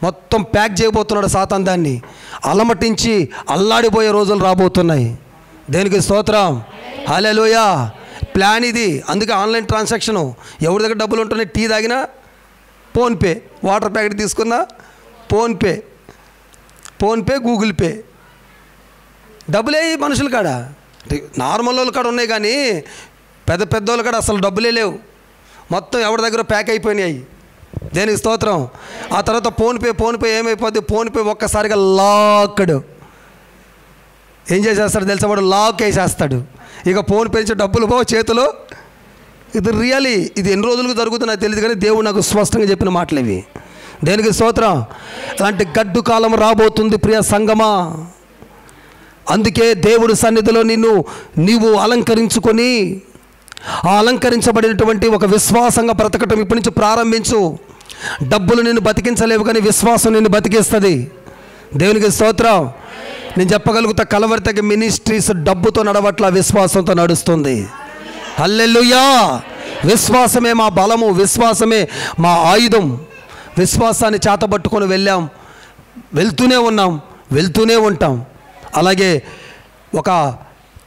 A: మొత్తం ప్యాక్ చేయబోతున్నాడు సాతాను. దాన్ని అలమటించి అల్లాడిపోయే రోజులు రాబోతున్నాయి. దేనికి స్తోత్రం హల్లెలూయా. ప్లాన్ ఇది. అందుకే ఆన్లైన్ ట్రాన్సాక్షను. ఎవరి దగ్గర డబ్బులు ఉంటున్నాయి? టీ తాగినా ఫోన్పే, వాటర్ ప్యాకెట్ తీసుకున్నా ఫోన్పే, గూగుల్ పే. డబ్బులే మనుషుల కాడ, నార్మల్ వాళ్ళ కాడ ఉన్నాయి, కానీ పెద్ద వాళ్ళ కాడ అసలు డబ్బులే లేవు. మొత్తం ఎవరి దగ్గర ప్యాక్ అయిపోయినాయి. దేనికి స్తోత్రం. ఆ తర్వాత ఫోన్పే ఏమైపోద్ది? ఫోన్పే ఒక్కసారిగా లాక్డ్. ఏం చేసేస్తాడు తెలుసా? వాడు లాక్ వేసేస్తాడు. ఇక ఫోన్పే నుంచి డబ్బులు పో చేతిలో. ఇది రియలీ ఇది ఎన్ని రోజులకు జరుగుతుందో నాకు తెలియదు, కానీ దేవుడు నాకు స్పష్టంగా చెప్పిన మాటలు ఇవి. దేనికి స్తోత్రం. అలాంటి గడ్డు కాలం రాబోతుంది ప్రియ సంగమా. అందుకే దేవుడి సన్నిధిలో నీవు అలంకరించుకొని ఆ అలంకరించబడినటువంటి ఒక విశ్వాసంగా బ్రతకటం ఇప్పటి నుంచి ప్రారంభించు. డబ్బులు నిన్ను బతికించలేవు, కానీ విశ్వాసం నిన్ను బతికిస్తుంది. దేవునికి స్తోత్రం. నేను చెప్పగలుగుతా, కలవరితకి మినిస్ట్రీస్ డబ్బుతో నడవట్ల, విశ్వాసంతో నడుస్తుంది. హల్లెలూయా. విశ్వాసమే మా బలము, విశ్వాసమే మా ఆయుధం. విశ్వాసాన్ని చేతబట్టుకొని వెళ్తూనే ఉన్నాం, వెళ్తూనే ఉంటాం. అలాగే ఒక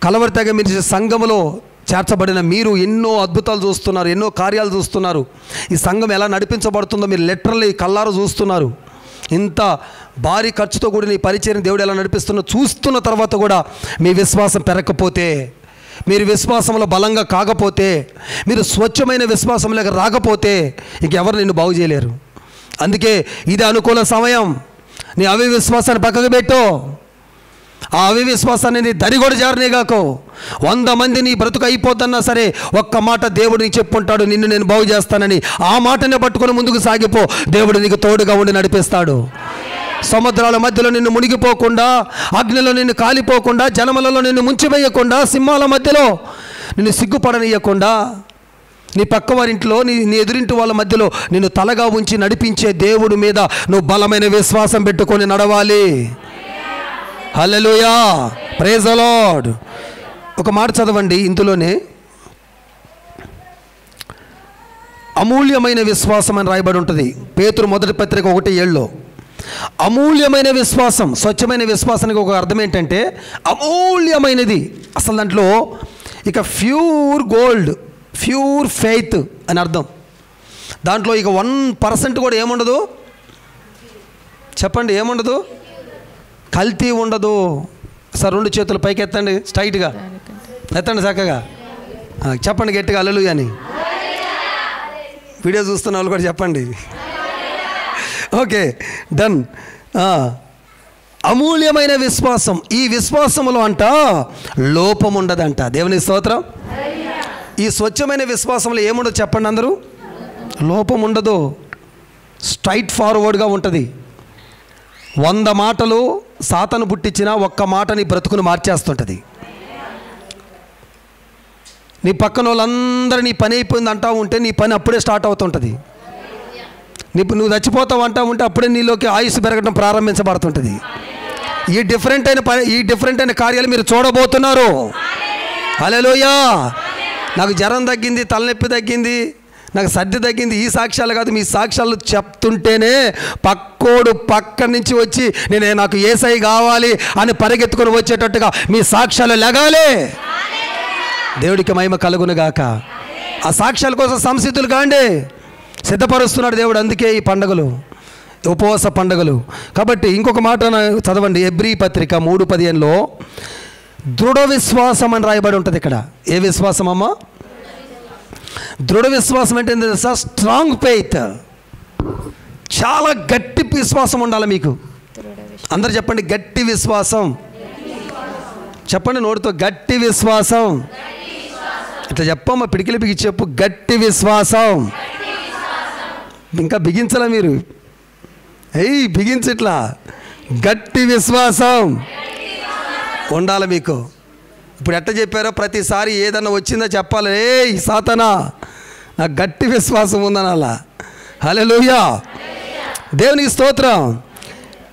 A: కలవరి తెగ మిర్చి సంఘములో చేర్చబడిన మీరు ఎన్నో అద్భుతాలు చూస్తున్నారు, ఎన్నో కార్యాలు చూస్తున్నారు. ఈ సంఘం ఎలా నడిపించబడుతుందో మీరు లిటరల్లీ కళ్ళారు చూస్తున్నారు. ఇంత భారీ ఖర్చుతో కూడిన ఈ పరిచయం దేవుడు ఎలా నడిపిస్తున్నా చూస్తున్న తర్వాత కూడా మీ విశ్వాసం పెరగకపోతే, మీరు విశ్వాసంలో బలంగా కాకపోతే, మీరు స్వచ్ఛమైన విశ్వాసంలోకి రాకపోతే ఇంకెవరు నిన్ను బాగు చేయలేరు. అందుకే ఇది అనుకూల సమయం. నీ అవిశ్వాసాన్ని పక్కకు పెట్టు. ఆ అవిశ్వాసాన్ని నీ దరి కూడా జారనేగాకో. 100 మంది నీ బ్రతుకు అయిపోతున్నా సరే ఒక్క మాట దేవుడు నీకు చెప్పుంటాడు, నిన్ను నేను బాగు చేస్తానని. ఆ మాటనే పట్టుకొని ముందుకు సాగిపో. దేవుడు నీకు తోడుగా ఉండి నడిపిస్తాడు. సముద్రాల మధ్యలో నిన్ను మునిగిపోకుండా, అగ్నిలో నిన్ను కాలిపోకుండా, జలములలో నిన్ను ముంచివేయకుండా, సింహాల మధ్యలో నిన్ను సిగ్గుపడనీయకుండా, నీ పక్క వారింట్లో నీ ఎదురింటి వాళ్ళ మధ్యలో నిన్ను తలగా ఉంచి నడిపించే దేవుడి మీద నువ్వు బలమైన విశ్వాసం పెట్టుకొని నడవాలి. హల్లెలూయా, ప్రైజ్ ది లార్డ్. ఒక మాట చదవండి ఇందులోనే, అమూల్యమైన విశ్వాసం అని రాయబడి ఉంటుంది. పేతురు మొదటి పత్రిక 1:7. అమూల్యమైన విశ్వాసం, స్వచ్ఛమైన విశ్వాసానికి ఒక అర్థం ఏంటంటే అమూల్యమైనది. అసలు దాంట్లో ఇక ప్యూర్ గోల్డ్, ప్యూర్ ఫెయిత్ అని అర్థం. దాంట్లో ఇక 1% కూడా ఏముండదు. చెప్పండి, ఏముండదు? కల్తీ ఉండదు. సార్ 2 చేతులు పైకి ఎత్తండి, స్ట్రైట్గా ఎత్తండి, చక్కగా చెప్పండి గట్టిగా హల్లెలూయా అని. వీడియో చూస్తున్న వాళ్ళు కూడా చెప్పండి. Okay, done. అమూల్యమైన విశ్వాసం. ఈ విశ్వాసంలో అంట లోపం ఉండదంట. దేవుని స్తోత్రం. ఈ స్వచ్ఛమైన విశ్వాసంలో ఏముండదు చెప్పండి అందరూ? లోపం ఉండదు. స్ట్రైట్ ఫార్వర్డ్గా ఉంటుంది. 100 మాటలు సాతాను పుట్టించిన ఒక్క మాట నీ బ్రతుకును మార్చేస్తుంటుంది. నీ పక్కన వాళ్ళందరూ నీ పని అయిపోయింది అంటా ఉంటే నీ పని అప్పుడే స్టార్ట్ అవుతుంటుంది. నువ్వు చచ్చిపోతావు అంటా ఉంటే అప్పుడే నీలోకి ఆయుష్ పెరగడం ప్రారంభించబడుతుంటుంది. ఈ డిఫరెంట్ అయిన కార్యాలు మీరు చూడబోతున్నారు. హల్లెలూయా. నాకు జ్వరం తగ్గింది, తలనొప్పి తగ్గింది, నాకు సర్ది తగ్గింది, ఈ సాక్ష్యాలు కాదు, మీ సాక్ష్యాలు చెప్తుంటేనే పక్కోడు పక్క నుంచి వచ్చి నాకు యేసయ్య కావాలి అని పరిగెత్తుకొని వచ్చేటట్టుగా మీ సాక్ష్యాలు లెగాలి. దేవుడికి మహిమ కలుగునుగాక. ఆ సాక్ష్యాల కోసం సంసిద్ధులు కాండి, సిద్ధపరుస్తున్నాడు దేవుడు. అందుకే ఈ పండుగలు, ఉపవాస పండుగలు. కాబట్టి ఇంకొక మాట చదవండి, హెబ్రీ పత్రిక 3:15లో దృఢ విశ్వాసం అని రాయబడి ఉంటుంది. ఇక్కడ ఏ విశ్వాసం అమ్మా? దృఢ విశ్వాసం అంటే స్ట్రాంగ్ ఫెయిత్. చాలా గట్టి విశ్వాసం ఉండాలి మీకు. అందరు చెప్పండి, గట్టి విశ్వాసం. చెప్పండి నోటితో, గట్టి విశ్వాసం. ఇట్లా చెప్పమ్మా, పిడికిలి బిగి చెప్పు, గట్టి విశ్వాసం. ఇంకా బిగించాలా మీరు? బిగించట్లా. గట్టి విశ్వాసం ఉండాలి మీకు. ఇప్పుడు ఎట్లా చెప్పారో ప్రతిసారి ఏదన్నా వచ్చిందో చెప్పాలి. సాతానా, నాకు గట్టి విశ్వాసం ఉందని అలా. హల్లెలూయా, దేవునికి స్తోత్రం.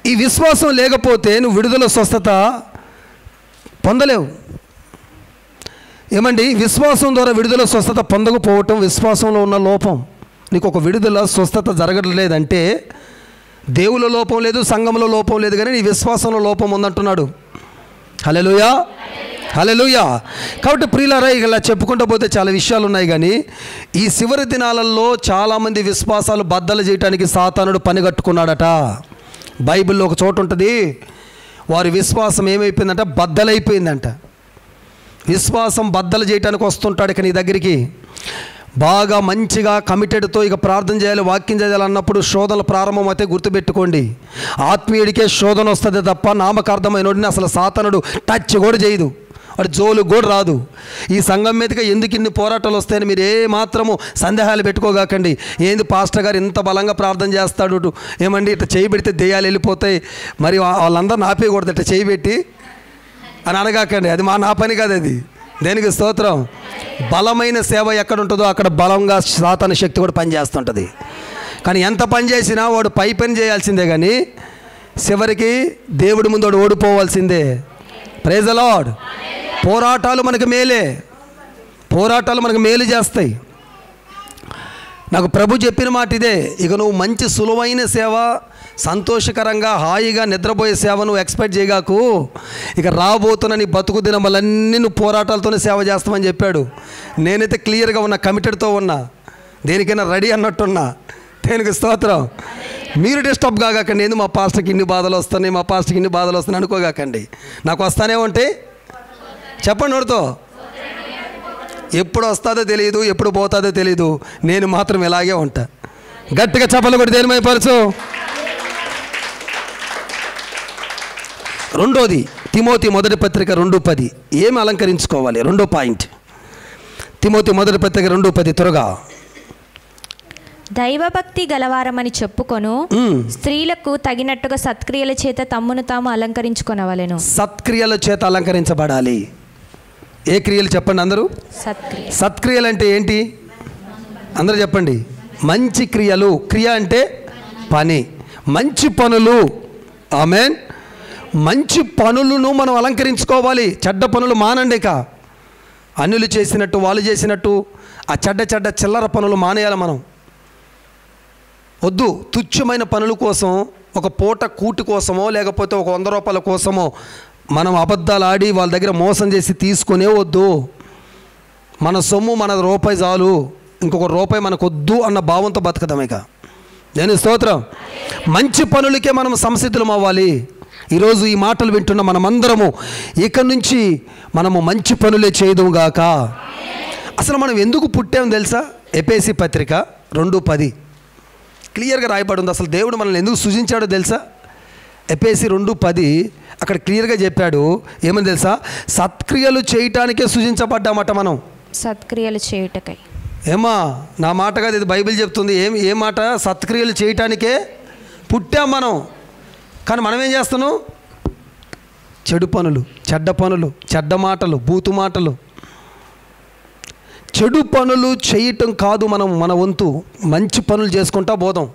A: ఈ విశ్వాసం లేకపోతే నువ్వు విడుదల, స్వస్థత పొందలేవు. ఏమండి, విశ్వాసం ద్వారా విడుదల, స్వస్థత పొందకపోవటం విశ్వాసంలో ఉన్న లోపం. నీకు ఒక విడుదల, స్వస్థత జరగట్లేదంటే దేవుల లోపం లేదు, సంఘంలో లోపం లేదు, కానీ నీ విశ్వాసంలో లోపం ఉందంటున్నాడు. హల్లెలూయా, హల్లెలూయా. కాబట్టి ప్రియులారా, ఇలా చెప్పుకుంటూ పోతే చాలా విషయాలు ఉన్నాయి. కానీ ఈ చివరి దినాలలో చాలామంది విశ్వాసాలు బద్దలు చేయడానికి సాతానుడు పని కట్టుకున్నాడట. బైబిల్లో ఒక చోటు ఉంటుంది, వారి విశ్వాసం ఏమైపోయిందంట, బద్దలైపోయిందంట. విశ్వాసం బద్దలు చేయడానికి వస్తుంటాడు ఇక నీ దగ్గరికి. బాగా మంచిగా కమిటెడ్తో ఇక ప్రార్థన చేయాలి, వాక్యం చేయాలి అన్నప్పుడు శోధనలు ప్రారంభం అయితే గుర్తుపెట్టుకోండి, ఆత్మీయుడికే శోధన వస్తుంది తప్ప నామకార్థమైనోడిని అసలు సాతానుడు టచ్ కూడా చేయదు, వాడి జోలు కూడా రాదు. ఈ సంఘం మీదకి ఎందుకు ఇన్ని పోరాటాలు వస్తాయని మీరు ఏ మాత్రము సందేహాలు పెట్టుకోగాకండి. ఏంది పాస్టర్ గారు ఇంత బలంగా ప్రార్థన చేస్తాడు, ఏమండి ఇట్లా చేయి పెడితే దెయ్యాలు వెళ్ళిపోతాయి, మరి వాళ్ళందరూ నాపేయకూడదు ఇట్లా చేయి పెట్టి అని అడగాకండి. అది నా పని కాదు. అది దేనికి స్తోత్రం. బలమైన సేవ ఎక్కడ ఉంటుందో అక్కడ బలంగా సాతాను శక్తి కూడా పనిచేస్తుంటుంది. కానీ ఎంత పని చేసినా వాడు పై పని చేయాల్సిందే, కానీ చివరికి దేవుడి ముందు వాడు ఓడిపోవాల్సిందే. Praise the lord. పోరాటాలు మనకు మేలే, పోరాటాలు మనకు మేలు చేస్తాయి. నాకు ప్రభు చెప్పిన మాట ఇదే, ఇక నువ్వు మంచి సులువైన సేవ సంతోషకరంగా హాయిగా నిద్రపోయే సేవను ఎక్స్పెక్ట్ చేయగాకు. ఇక రాబోతున్న నీ బతుకు దినములన్నీ నువ్వు పోరాటాలతోనే సేవ చేస్తామని చెప్పాడు. నేనైతే క్లియర్గా ఉన్నా, కమిటెడ్తో ఉన్నా, దేనికైనా రెడీ అన్నట్టున్నా. దేనికి స్తోత్రం. మీరు డిస్టర్బ్ కాకండి. ఏంది మా పాస్టర్కి ఇన్ని బాధలు వస్తున్నాయి, మా పాస్టర్కి ఇన్ని బాధలు వస్తున్నాయి అనుకోగాకండి. నాకు వస్తానే ఉంటే చెప్పండి వాడితో. ఎప్పుడు వస్తుందో తెలియదు, ఎప్పుడు పోతుందో తెలియదు. నేను మాత్రం ఇలాగే ఉంటా. గట్టిగా చెప్పలు కూడా దేనిమై పరచు. రెండోది తిమోతి మొదటి పత్రిక 2:10. ఏమి అలంకరించుకోవాలి? రెండో పాయింట్, తిమోతి మొదటి పత్రిక 2:10. త్వరగా.
B: దైవభక్తి గలవారమని చెప్పుకొను స్త్రీలకు తగినట్టుగా సత్క్రియల చేత తమ్మును తాము అలంకరించుకొనవలెను.
A: సత్క్రియల చేత అలంకరించబడాలి. ఏ క్రియలు చెప్పండి అందరూ? సత్క్రియలు అంటే ఏంటి అందరూ చెప్పండి. మంచి క్రియలు. క్రియ అంటే పని, మంచి పనులు. ఆమేన్. మంచి పనులను మనం అలంకరించుకోవాలి. చెడ్డ పనులు మానండి. ఇక అన్యులు చేసినట్టు, వాళ్ళు చేసినట్టు ఆ చెడ్డ చిల్లర పనులు మానేయాలి మనం. వద్దు. తుచ్చమైన పనుల కోసం, ఒక పూట కూటి కోసమో లేకపోతే ఒక 100 రూపాయల కోసమో మనం అబద్ధాలు ఆడి వాళ్ళ దగ్గర మోసం చేసి తీసుకునే వద్దు. మన సొమ్ము మన రూపాయి చాలు, ఇంకొక రూపాయి మనకు వద్దు అన్న భావంతో బతకదాం. ఇక నేను స్తోత్రం. మంచి పనులకే మనం సంసిద్ధులం అవ్వాలి. ఈరోజు ఈ మాటలు వింటున్న మనమందరము ఇక నుంచి మనము మంచి పనులే చేయదుగాక. అసలు మనం ఎందుకు పుట్టామో తెలుసా? ఎఫెసీ పత్రిక 2:10 క్లియర్గా రాయబడి ఉంది. అసలు దేవుడు మనల్ని ఎందుకు సృజించాడో తెలుసా? ఎఫెసీ 2:10 అక్కడ క్లియర్గా చెప్పాడు. ఏమని తెలుసా? సత్క్రియలు చేయటానికే సృజించబడ్డామట మనం.
B: సత్క్రియలు చేయుటకై.
A: ఏమా నా మాట కాదు, ఇది బైబిల్ చెప్తుంది. ఏ మాట? సత్క్రియలు చేయటానికే పుట్టాం మనం. కానీ మనం ఏం చేస్తున్నాం? చెడు పనులు, చెడ్డ పనులు, చెడ్డ మాటలు, బూతు మాటలు. చెడు పనులు చేయటం కాదు మన వంతు. మంచి పనులు చేసుకుంటా పోదాం.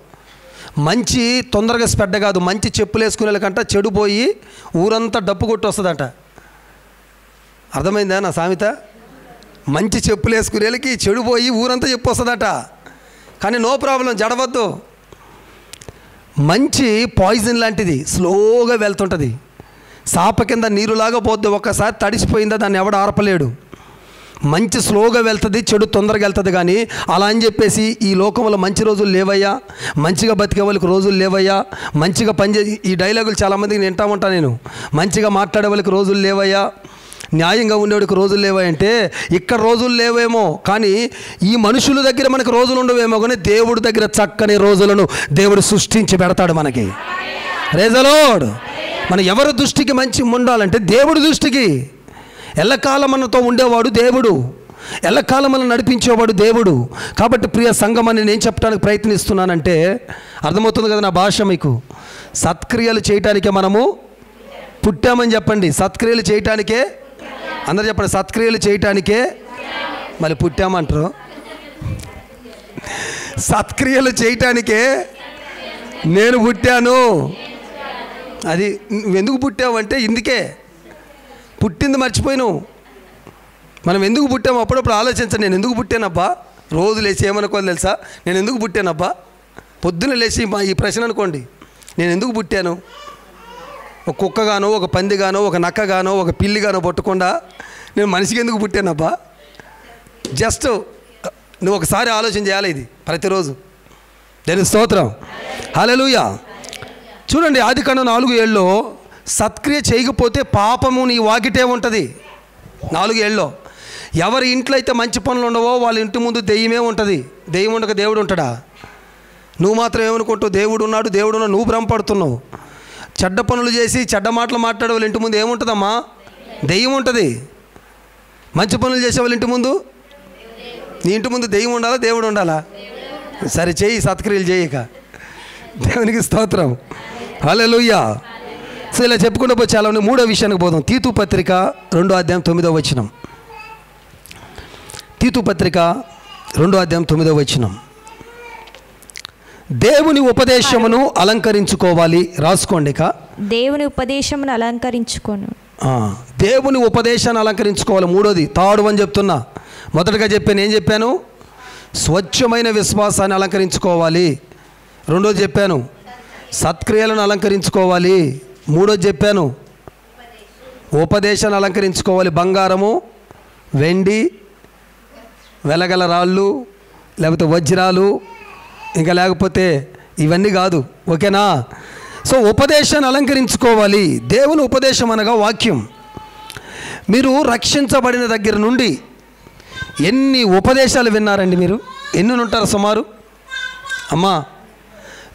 A: మంచి తొందరగా స్పెడ్డ కాదు. మంచి చెప్పులు వేసుకునే కంట చెడు పోయి ఊరంతా డప్పు కొట్టి వస్తుందట. అర్థమైందా నా సామెత? మంచి చెప్పులు వేసుకునేళ్ళకి చెడు పోయి ఊరంతా చెప్పు వస్తుందట. కానీ నో ప్రాబ్లం, జడవద్దు. మంచి పాయిజన్ లాంటిది, స్లోగా వెళ్తుంటుంది. సాప కింద నీరులాగా పోద్ది. ఒక్కసారి తడిసిపోయిందా దాన్ని ఎవడు ఆర్పలేడు. మంచి స్లోగా వెళ్తుంది, చెడు తొందరగా వెళ్తుంది. కానీ అలా అని చెప్పేసి ఈ లోకంలో మంచి రోజులు లేవయ్యా, మంచిగా బతికే వాళ్ళకి రోజులు లేవయ్యా, మంచిగా పనిచేసి ఈ డైలాగులు చాలామందికి వింటా ఉంటా నేను. మంచిగా మాట్లాడే వాళ్ళకి రోజులు లేవయ్యా, న్యాయంగా ఉండేవాడికి రోజులు లేవంటే ఇక్కడ రోజులు లేవేమో, కానీ ఈ మనుషుల దగ్గర మనకు రోజులు ఉండవేమో, కానీ దేవుడి దగ్గర చక్కని రోజులను దేవుడు సృష్టించి పెడతాడు మనకి. Praise the lord. మన ఎవరి దృష్టికి మంచి ఉండాలంటే దేవుడి దృష్టికి. ఎల్లకాలం మనతో ఉండేవాడు దేవుడు, ఎల్లకాలం మనం నడిపించేవాడు దేవుడు. కాబట్టి ప్రియ సంఘమని నేను చెప్పడానికి ప్రయత్నిస్తున్నానంటే అర్థమవుతుంది కదా నా భాష మీకు? సత్క్రియలు చేయటానికే మనము పుట్టామని చెప్పండి. సత్క్రియలు చేయటానికే, అందరూ చెప్పండి, సత్క్రియలు చేయటానికే. మళ్ళీ పుట్టామంటారు. సత్క్రియలు చేయటానికే నేను పుట్టాను. అది నువ్వెందుకు పుట్టావు అంటే ఇందుకే. పుట్టింది మర్చిపోయినావు. మనం ఎందుకు పుట్టాము అప్పుడప్పుడు ఆలోచించండి. నేను ఎందుకు పుట్టానబ్బా? రోజు లేచి ఏమనుకోవాలి తెలుసా? నేను ఎందుకు పుట్టానబ్బా? పొద్దున్న లేచి ఈ ప్రశ్న అనుకోండి, నేను ఎందుకు పుట్టాను? ఒక కుక్కగానో, ఒక పందిగానో, ఒక నక్కగానో, ఒక పిల్లిగానో పట్టకుండా నేను మనిషికి ఎందుకు పుట్టానబ్బా? జస్ట్ నువ్వు ఒకసారి ఆలోచన చేయాలి ఇది ప్రతిరోజు. దేవుని స్తోత్రం. హల్లెలూయా. చూడండి, ఆదికాండం 4:7 సత్క్రియ చేయకపోతే పాపము నీ వాకిటే ఉంటుంది. 4:7 ఎవరి ఇంట్లో అయితే మంచి పనులు ఉండవో వాళ్ళ ఇంటి ముందు దెయ్యమే ఉంటుంది. దెయ్యం ఉండక దేవుడు ఉంటాడా? నువ్వు మాత్రం ఏమనుకుంటావు? దేవుడు ఉన్నాడు, దేవుడు ఉన్నాడు, నువ్వు భ్రమపడుతున్నావు. చెడ్డ పనులు చేసి చెడ్డ మాటలు మాట్లాడే వాళ్ళ ఇంటి ముందు ఏముంటుందమ్మా? దెయ్యం ఉంటుంది. మంచి పనులు చేసే వాళ్ళ ఇంటి ముందు, నీ ఇంటి ముందు దెయ్యం ఉండాలా, దేవుడు ఉండాలా? సరే చేయి, సత్క్రియలు చేయక. దేవునికి స్తోత్రం. హల్లెలూయా. సో ఇలా చెప్పుకుంటూ పోయి చాలా మూడో విషయానికి పోదాం. తీతు పత్రిక 2:9. తీతు పత్రిక 2:9. దేవుని ఉపదేశమును అలంకరించుకోవాలి. రాసుకోండి.
B: దేవుని ఉపదేశమును అలంకరించుకోను.
A: దేవుని ఉపదేశాన్ని అలంకరించుకోవాలి. మూడోది, తాడు అని చెప్తున్నా. మొదటగా చెప్పాను, ఏం చెప్పాను? స్వచ్ఛమైన విశ్వాసాన్ని అలంకరించుకోవాలి. రెండోది చెప్పాను, సత్క్రియలను అలంకరించుకోవాలి. మూడోది చెప్పాను, ఉపదేశాన్ని అలంకరించుకోవాలి. బంగారము, వెండి, వెలగల రాళ్ళు, లేకపోతే వజ్రాలు, ఇంకా లేకపోతే ఇవన్నీ కాదు. ఓకేనా? సో ఉపదేశాన్ని అలంకరించుకోవాలి. దేవుని ఉపదేశం అనగా వాక్యం. మీరు రక్షించబడిన దగ్గర నుండి ఎన్ని ఉపదేశాలు విన్నారండి? మీరు ఎన్ని ఉంటారు సుమారు? అమ్మా,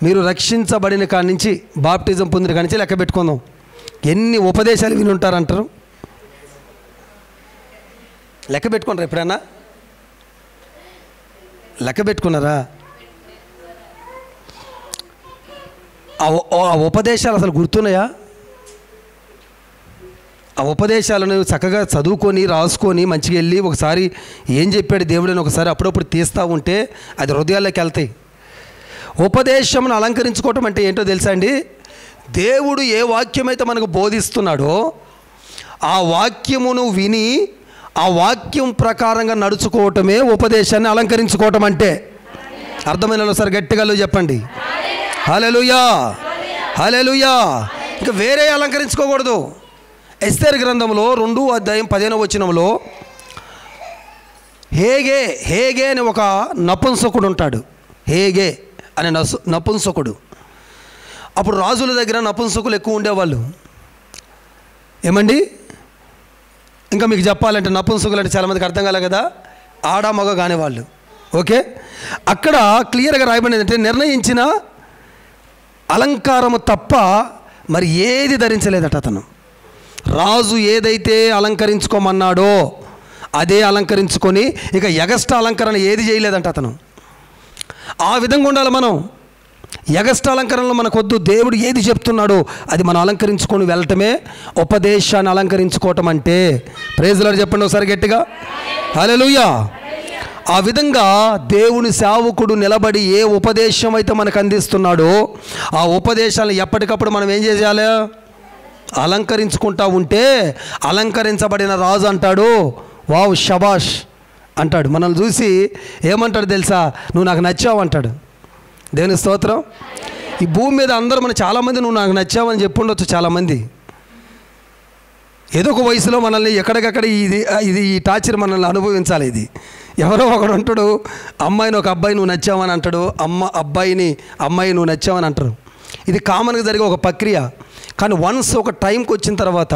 A: మీరు రక్షించబడిన కాడి నుంచి, బాప్టిజం పొందిన కాడి నుంచి లెక్క పెట్టుకుందాం, ఎన్ని ఉపదేశాలు విని ఉంటారంటారు? లెక్క పెట్టుకున్నారా? ఎప్పుడన్నా లెక్క పెట్టుకున్నారా? ఆ ఉపదేశాలు అసలు గుర్తున్నాయా? ఆ ఉపదేశాలను చక్కగా చదువుకొని రాసుకొని మంచిగా వెళ్ళి ఒకసారి ఏం చెప్పాడు దేవుడని ఒకసారి అప్పుడప్పుడు తీస్తూ ఉంటే అది హృదయాల్లోకి వెళ్తాయి. ఉపదేశమును అలంకరించుకోవటం అంటే ఏంటో తెలుసా అండి? దేవుడు ఏ వాక్యం అయితే మనకు బోధిస్తున్నాడో ఆ వాక్యమును విని ఆ వాక్యం ప్రకారంగా నడుచుకోవటమే ఉపదేశాన్ని అలంకరించుకోవటం అంటే. అర్థమైన సార్ గట్టిగా చెప్పండి. హల్లెలూయా, హల్లెలూయా. ఇంకా వేరే అలంకరించుకోకూడదు. ఎస్తేరు గ్రంథంలో 2:15 హేగే అని ఒక నపుంసకుడు ఉంటాడు. హేగే అనే నపుంసకుడు. అప్పుడు రాజుల దగ్గర నపుంసకులు ఎక్కువ ఉండేవాళ్ళు. ఏమండి, ఇంకా మీకు చెప్పాలంటే నపుంసకులు అంటే చాలామందికి అర్థం కాలే కదా, ఆడ మగ కానివాళ్ళు. ఓకే, అక్కడ క్లియర్గా రాయబడింది అంటే నిర్ణయించిన అలంకారము తప్ప మరి ఏది ధరించలేదట అతను. రాజు ఏదైతే అలంకరించుకోమన్నాడో అదే అలంకరించుకొని ఇక ఎగస్ట్రా అలంకరణ ఏది చేయలేదంట అతను. ఆ విధంగా ఉండాలి మనం. ఎగస్ట్రా అలంకరణలో మనకొద్దు. దేవుడు ఏది చెప్తున్నాడో అది మనం అలంకరించుకొని వెళ్ళటమే ఉపదేశాన్ని అలంకరించుకోవటం అంటే. ప్రైజ్ లార్డ్ చెప్పండి ఒకసారి గట్టిగా, హల్లెలూయా. ఆ విధంగా దేవుని సేవకుడు నిలబడి ఏ ఉపదేశం అయితే మనకు అందిస్తున్నాడో ఆ ఉపదేశాలను ఎప్పటికప్పుడు మనం ఏం చేయాలి? అలంకరించుకుంటా ఉంటే అలంకరించబడిన రాజు అంటాడు, వావ్ షబాష్ అంటాడు. మనల్ని చూసి ఏమంటాడు తెలుసా? నువ్వు నాకు నచ్చావు అంటాడు. దేవుని స్తోత్రం. ఈ భూమి మీద అందరూ మన చాలామంది నువ్వు నాకు నచ్చావని చెప్పుండొచ్చు. చాలామంది ఏదో ఒక వయసులో మనల్ని ఎక్కడికక్కడ ఇది ఈ టార్చర్ మనల్ని అనుభవించాలి. ఇది ఎవరో ఒకడు అంటాడు, అమ్మాయిని ఒక అబ్బాయి నువ్వు నచ్చావని అంటాడు, అమ్మాయి నువ్వు నచ్చావని అంటారు. ఇది కామన్గా జరిగే ఒక ప్రక్రియ. కానీ వన్స్ ఒక టైంకి వచ్చిన తర్వాత,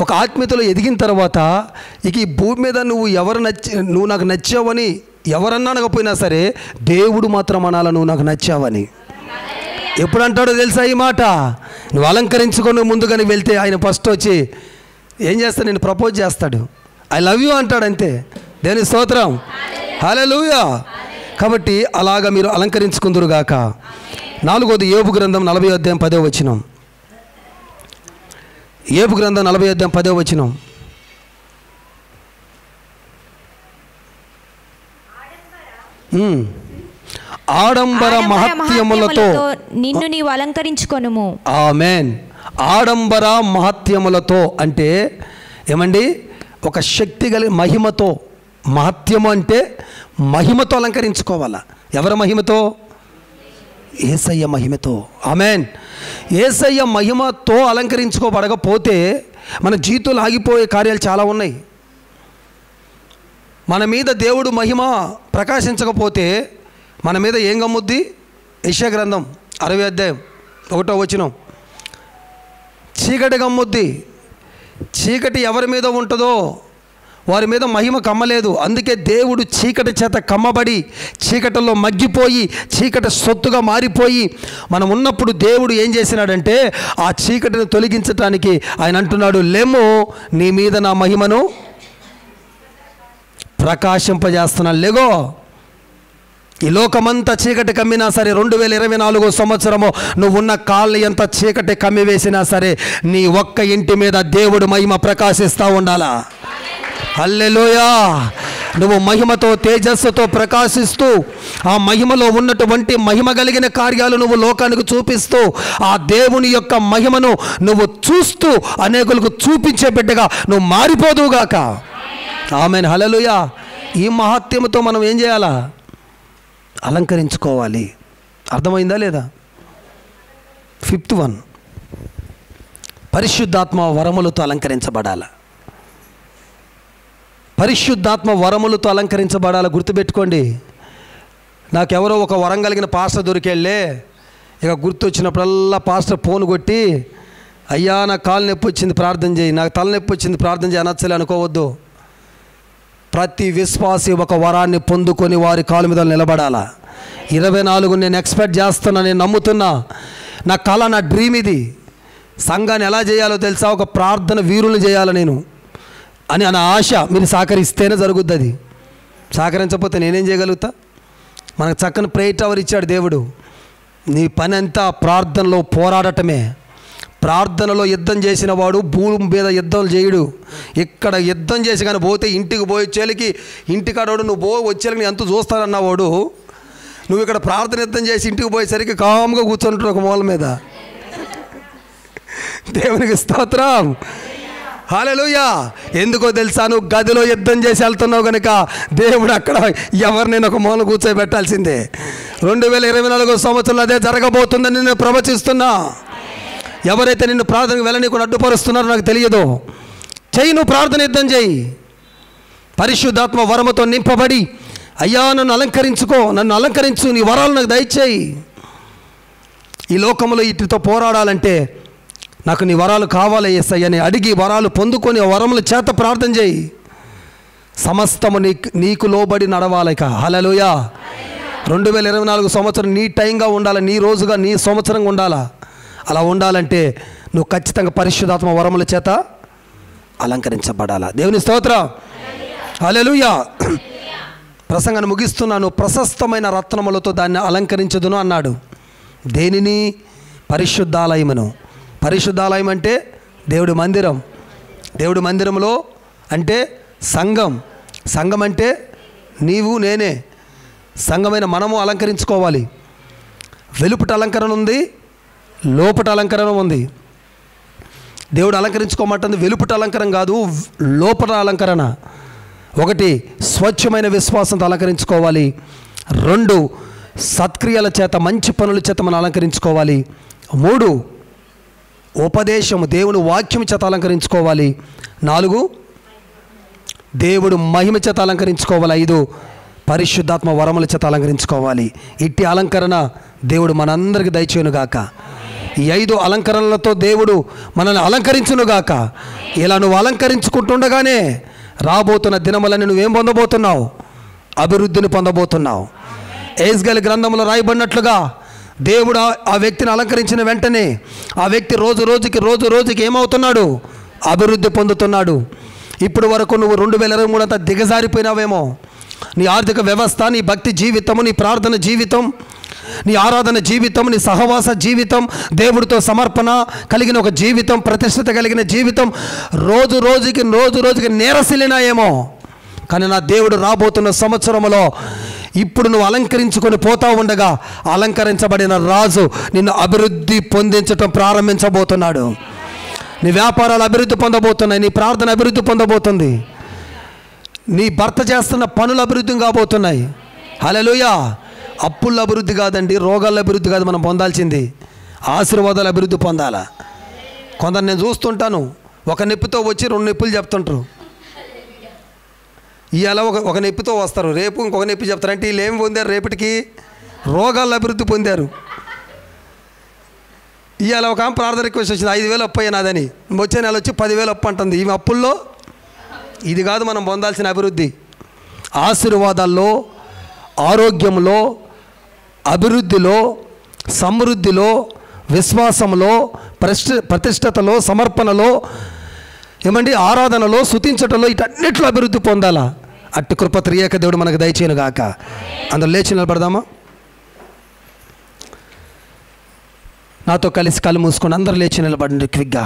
A: ఒక ఆత్మీయతలో ఎదిగిన తర్వాత, ఇక ఈ భూమి మీద నువ్వు నాకు నచ్చావని ఎవరన్నా అనకపోయినా సరే దేవుడు మాత్రం అనాల నువ్వు నాకు నచ్చావని. ఎప్పుడు అంటాడో తెలుసా ఈ మాట? నువ్వు అలంకరించుకొని ముందుగానే వెళ్తే ఆయన ఫస్ట్ వచ్చి ఏం చేస్తాడు? నేను ప్రపోజ్ చేస్తాడు. ఐ లవ్ యూ అంటాడు, అంతే. దేవుని స్తోత్రం, హల్లెలూయా. కాబట్టి అలాగా మీరు అలంకరించుకుందురుగాక. 4వది యోబు గ్రంథం 40:10. యోబు గ్రంథం 40:10. ఆడంబర మహత్యములతో
B: నిన్ను నీవు అలంకరించుకొనుము.
A: ఆమేన్. ఆడంబర మహత్యములతో అంటే ఏమండి? ఒక శక్తి కలిగి మహిమతో. మహత్యము అంటే మహిమతో అలంకరించుకోవాలా. ఎవరి మహిమతో? యేసయ్య మహిమతో. ఆమేన్. యేసయ్య మహిమతో అలంకరించుకోబడకపోతే మన జీవితంలో ఆగిపోయే కార్యాలు చాలా ఉన్నాయి. మన మీద దేవుడు మహిమ ప్రకాశించకపోతే మన మీద ఏం గమ్ముద్ది? యెషయా గ్రంథం 60:1 చీకటి గమ్ముద్ది. చీకటి ఎవరి మీద ఉంటుందో వారి మీద మహిమ కమ్మలేదు. అందుకే దేవుడు చీకటి చేత కమ్మబడి చీకటిలో మగ్గిపోయి చీకటి సొత్తుగా మారిపోయి మనం ఉన్నప్పుడు దేవుడు ఏం చేసినాడంటే ఆ చీకటిని తొలగించటానికి ఆయన అంటున్నాడు, లేమో నీ మీద నా మహిమను ప్రకాశింపజేస్తున్నాను. లేగో. ఈ లోకమంతా చీకటి కమ్మినా సరే 2024 సంవత్సరము నువ్వున్న కాళ్ళు ఎంత చీకటి కమ్మి వేసినా సరే నీ ఒక్క ఇంటి మీద దేవుడు మహిమ ప్రకాశిస్తూ ఉండాలా. హల్లెలూయా. నువ్వు మహిమతో తేజస్సుతో ప్రకాశిస్తూ ఆ మహిమలో ఉన్నటువంటి మహిమ కలిగిన కార్యాలు నువ్వు లోకానికి చూపిస్తూ ఆ దేవుని యొక్క మహిమను నువ్వు చూస్తూ అనేకులకు చూపించే బిడ్డగా నువ్వు మారిపోదువుగాక. ఆమేన్, హల్లెలూయా. ఈ మహత్యముతో మనం ఏం చేయాలా? అలంకరించుకోవాలి. అర్థమైందా లేదా? ఫిఫ్త్ వన్, పరిశుద్ధాత్మ వరములతో అలంకరించబడాల. పరిశుద్ధాత్మ వరములతో అలంకరించబడాల. గుర్తుపెట్టుకోండి. నాకెవరో ఒక వరం కలిగిన పాస్టర్ దొరికెళ్ళే ఇక గుర్తొచ్చినప్పుడల్లా పాస్టర్ ఫోన్ కొట్టి, అయ్యా నాకు కాలు నొప్పి వచ్చింది ప్రార్థన చేయి, నాకు తలనొప్పి వచ్చింది ప్రార్థన చేయి అనొచ్చలే అనుకోవద్దు. ప్రతి విశ్వాసి ఒక వరాన్ని పొందుకొని వారి కాలు మీద నిలబడాలా. 24 నేను ఎక్స్పెక్ట్ చేస్తున్నా, నేను నమ్ముతున్నా, నా కళ, నా డ్రీమ్ ఇది. సంఘాన్ని ఎలా చేయాలో తెలుసా? ఒక ప్రార్థన వీరులను చేయాలి నేను అని నా ఆశ. మీరు సహకరిస్తేనే జరుగుద్ది. అది సహకరించకపోతే నేనేం చేయగలుగుతా? మనకు చక్కని ప్రేయర్ టవర్ ఇచ్చాడు దేవుడు. నీ పని అంతా ప్రార్థనలో పోరాడటమే. ప్రార్థనలో యుద్ధం చేసిన వాడు భూమి మీద యుద్ధం చేయడు. ఇక్కడ యుద్ధం చేసి కానీ పోతే ఇంటికి పోయి వచ్చేళ్ళకి ఇంటికాడోడు నువ్వు వచ్చేళ్ళకి ఎంత చూస్తానన్నవాడు, నువ్వు ఇక్కడ ప్రార్థన యుద్ధం చేసి ఇంటికి పోయేసరికి కామ్గా కూర్చుంటాడు ఒక మూల మీద. దేవునికి స్తోత్రం, హల్లెలూయా. ఎందుకో తెలుసా? నువ్వు గదిలో యుద్ధం చేసి వెళ్తున్నావు కనుక దేవుడు అక్కడ ఎవరినైనా ఒక మూల కూర్చోబెట్టాల్సిందే. 2024 సంవత్సరంలో అదే జరగబోతుందని నేను ప్రవచిస్తున్నా. ఎవరైతే నిన్ను ప్రార్థనకు వెళ్ళనీకు అడ్డుపరుస్తున్నారో నాకు తెలియదు. చెయ్యి, నువ్వు ప్రార్థన యుద్ధం చేయి. పరిశుద్ధాత్మ వరముతో నింపబడి, అయ్యా నన్ను అలంకరించుకో, నన్ను అలంకరించు, నీ వరాలు నాకు దయచేయి. ఈ లోకంలో వీటితో పోరాడాలంటే నాకు నీ వరాలు కావాలి యేసయ్య అని అడిగి వరాలు పొందుకొని ఆ వరముల చేత ప్రార్థన చేయి. సమస్తము నీకు లోబడి నడవాలిక. హల్లెలూయా. 2024 సంవత్సరం నీ టైంగా ఉండాలి, నీ రోజుగా, నీ సంవత్సరంగా ఉండాలా. అలా ఉండాలంటే నువ్వు ఖచ్చితంగా పరిశుద్ధాత్మ వరముల చేత అలంకరించబడాలా. దేవుని స్తోత్రం, హల్లెలూయా. ప్రసంగాన్ని ముగిస్తున్నాను. ప్రశస్తమైన రత్నములతో దాన్ని అలంకరించదును అన్నాడు. దేనిని? పరిశుద్ధాలయమును. పరిశుద్ధాలయం అంటే దేవుడి మందిరం. దేవుడి మందిరంలో అంటే సంఘం. సంఘం అంటే నీవు నేనే. సంఘమైన మనము అలంకరించుకోవాలి. వెలుపట అలంకరణ ఉంది, లోపట అలంకరణ ఉంది. దేవుడు అలంకరించుకోమంటుంది వెలుపట అలంకరణ కాదు, లోపట అలంకరణ. 1 స్వచ్ఛమైన విశ్వాసంతో అలంకరించుకోవాలి. 2 సత్క్రియల చేత, మంచి పనుల చేత మనం అలంకరించుకోవాలి. 3 ఉపదేశము, దేవుని వాక్యం చేత అలంకరించుకోవాలి. 4 దేవుడు మహిమ చేత అలంకరించుకోవాలి. 5 పరిశుద్ధాత్మ వరముల చేత అలంకరించుకోవాలి. ఇట్టి అలంకరణ దేవుడు మనందరికీ దయచేయునుగాక. ఈ 5 అలంకరణలతో దేవుడు మనల్ని అలంకరించునుగాక. ఇలా నువ్వు అలంకరించుకుంటుండగానే రాబోతున్న దినములని నువ్వేం పొందబోతున్నావు? అభివృద్ధిని పొందబోతున్నావు. ఏజ్గేల్ గ్రంథంలో రాయబడినట్లుగా దేవుడు ఆ వ్యక్తిని అలంకరించిన వెంటనే ఆ వ్యక్తి రోజు రోజుకి ఏమవుతున్నాడు? అభివృద్ధి పొందుతున్నాడు. ఇప్పుడు వరకు నువ్వు 2023 అంతా దిగజారిపోయినావేమో. నీ ఆర్థిక వ్యవస్థ, నీ భక్తి జీవితము, నీ ప్రార్థన జీవితం, నీ ఆరాధన జీవితం, నీ సహవాస జీవితం, దేవుడితో సమర్పణ కలిగిన ఒక జీవితం, ప్రతిష్టత కలిగిన జీవితం రోజు రోజుకి నీరసిల్లినాయేమో. కానీ నా దేవుడు రాబోతున్న సంవత్సరంలో ఇప్పుడు నువ్వు అలంకరించుకొని పోతా ఉండగా అలంకరించబడిన రాజు నిన్ను అభివృద్ధి పొందించటం ప్రారంభించబోతున్నాడు. నీ వ్యాపారాలు అభివృద్ధి పొందబోతున్నాయి, నీ ప్రార్థన అభివృద్ధి పొందబోతుంది, నీ భర్త చేస్తున్న పనులు అభివృద్ధి కాబోతున్నాయి. హల్లెలూయా. అప్పుల అభివృద్ధి కాదండి, రోగాల అభివృద్ధి కాదు మనం పొందాల్సింది, ఆశీర్వాదాల అభివృద్ధి పొందాలా. కొందరు నేను చూస్తుంటాను, ఒక నొప్పితో వచ్చి 2 నొప్పులు చెప్తుంటారు. ఇవాళ ఒక నొప్పితో వస్తారు, రేపు ఇంకొక నొప్పి చెప్తారు. అంటే వీళ్ళు ఏం పొందారు? రేపటికి రోగాల అభివృద్ధి పొందారు. ఇవాళ ఒక ఆమె ప్రార్థన రిక్వెస్ట్ వచ్చింది, 5,000 అప్పు అయ్యాదని. వచ్చే నెల వచ్చి 10,000 అప్పు అంటుంది. ఈమె అప్పుల్లో ఇది కాదు మనం పొందాల్సిన అభివృద్ధి. ఆశీర్వాదాల్లో, ఆరోగ్యంలో, అభివృద్ధిలో, సమృద్ధిలో, విశ్వాసంలో, ప్రతిష్టతలో, సమర్పణలో, ఏమండి ఆరాధనలో, స్తుతించటంలో, ఇటన్నిట్లో అభివృద్ధి పొందాలా. అట్టి కృప త్రియేక దేవుడు మనకు దయచేయను గాక. అందరూ లేచి నిలబడదామా? నాతో కలిసి కళ్ళు మూసుకొని అందరూ లేచి నిలబడండి క్విక్గా.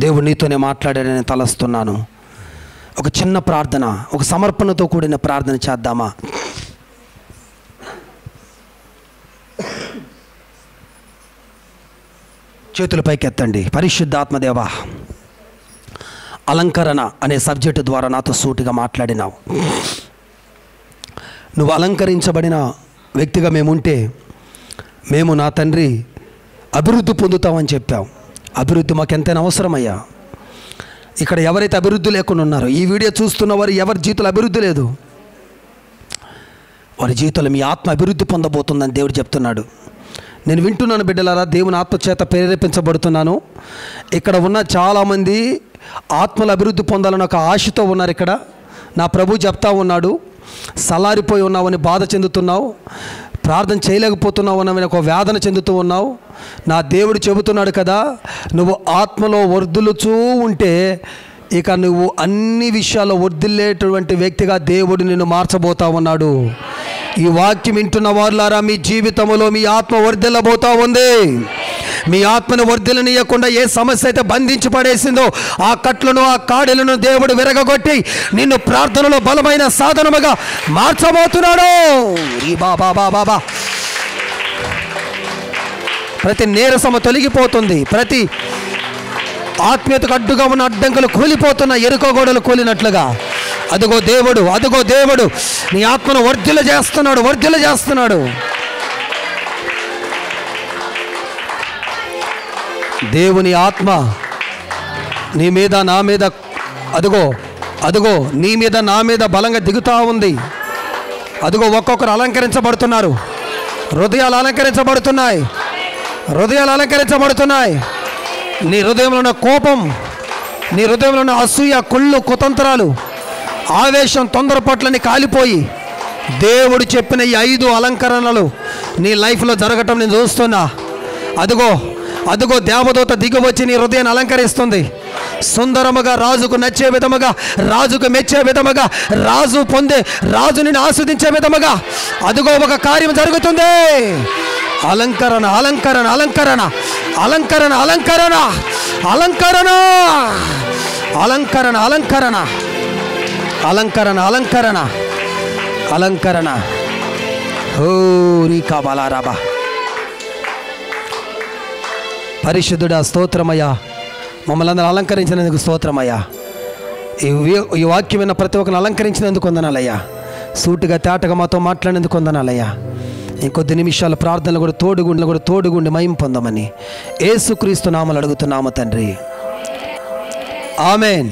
A: దేవుడు నీతోనే మాట్లాడాడని తలస్తున్నాను. ఒక చిన్న ప్రార్థన, ఒక సమర్పణతో కూడిన ప్రార్థన చేద్దామా? చేతుల పైకి ఎత్తండి. పరిశుద్ధాత్మదేవా, అలంకరణ అనే సబ్జెక్టు ద్వారా నాతో సూటిగా మాట్లాడినావు. నువ్వు అలంకరించబడిన వ్యక్తిగా మేముంటే మేము నా తండ్రి అభివృద్ధి పొందుతామని చెప్పావు. అభివృద్ధి మాకు ఎంతైనా అవసరమయ్యా. ఇక్కడ ఎవరైతే అభివృద్ధి లేకుండా ఉన్నారో, ఈ వీడియో చూస్తున్న వారు ఎవరి జీవితంలో అభివృద్ధి లేదు, వారి జీవితంలో మీ ఆత్మ అభివృద్ధి పొందబోతుందని దేవుడు చెప్తున్నాడు. నేను వింటున్నాను బిడ్డలారా, దేవుని ఆత్మ చేత ప్రేరేపించబడుతున్నాను. ఇక్కడ ఉన్న చాలామంది ఆత్మల అభివృద్ధి పొందాలని ఒక ఆశతో ఉన్నారు. ఇక్కడ నా ప్రభు చెప్తా ఉన్నాడు, సలారిపోయి ఉన్నావని బాధ చెందుతున్నావు, ప్రార్థన చేయలేకపోతున్నావు అని ఒక వేదన చెందుతూ ఉన్నావు. నా దేవుడు చెబుతున్నాడు కదా, నువ్వు ఆత్మలో వర్ధిల్లుచూ ఉంటే ఇక నువ్వు అన్ని విషయాల్లో వర్ధిల్లేటువంటి వ్యక్తిగా దేవుడు నిన్ను మార్చబోతా ఉన్నాడు. ఈ వాక్యం వింటున్న వారులారా, మీ జీవితంలో మీ ఆత్మ వర్ధిల్లబోతా ఉంది. మీ ఆత్మను వర్ధిల్లనీయకుండా ఏ సమస్య అయితే బంధించి పడేసిందో ఆ కట్లను, ఆ కాడలను దేవుడు విరగగొట్టి నిన్ను ప్రార్థనలో బలమైన సాధనముగా మార్చబోతున్నాడు. ఈ బాబా ప్రతి నీరసము తొలగిపోతుంది. ప్రతి ఆత్మీయతకు అడ్డుగా ఉన్న అడ్డంకులు కూలిపోతున్న ఎరుక గోడలు కూలినట్లుగా అదిగో దేవుడు నీ ఆత్మను వర్ధిల్ల చేస్తున్నాడు. దేవుని ఆత్మ నీ మీద, నా మీద, అదిగో నీ మీద, నా మీద బలంగా దిగుతూ ఉంది. అదిగో ఒక్కొక్కరు అలంకరించబడుతున్నారు. హృదయాలు అలంకరించబడుతున్నాయి. నీ హృదయంలో ఉన్న కోపం, నీ హృదయంలో ఉన్న అసూయ, కుళ్ళు, కుతంత్రాలు, ఆవేశం, తొందరపాట్లని కాలిపోయి దేవుడు చెప్పిన ఈ 5 అలంకరణలు నీ లైఫ్లో జరగటం నేను చూస్తున్నా. అదిగో దేవదూత దిగి వచ్చి నీ హృదయాన్ని అలంకరిస్తుంది. సుందరముగా, రాజుకు నచ్చే విధముగా, రాజుకు మెచ్చే విధముగా, రాజు నిన్ను ఆస్వాదించే విధముగా అదిగో ఒక కార్యం జరుగుతుంది. అలంకరణ అలంకరణ అలంకరణ అలంకరణ అలంకరణ అలంకరణ అలంకరణ అలంకరణ అలంకరణ అలంకరణ అలంకరణ హోరీ కాబలారాబా. పరిశుద్ధుడా, స్తోత్రమయ్యా. మమ్మల్ని అందరూ అలంకరించినందుకు స్తోత్రమయ్యా. ఈ వాక్యం విన్న ప్రతి ఒక్కరిని అలంకరించినందుకు వందనాలయ్యా. సూటిగా తేటగా మాతో మాట్లాడినందుకు వందనాలయ్యా. ఇంకొద్ది నిమిషాల ప్రార్థనలు కూడా తోడుగుండి మహిమ పొందమని యేసుక్రీస్తు నామములో అడుగుతున్నాము తండ్రి. ఆమెన్.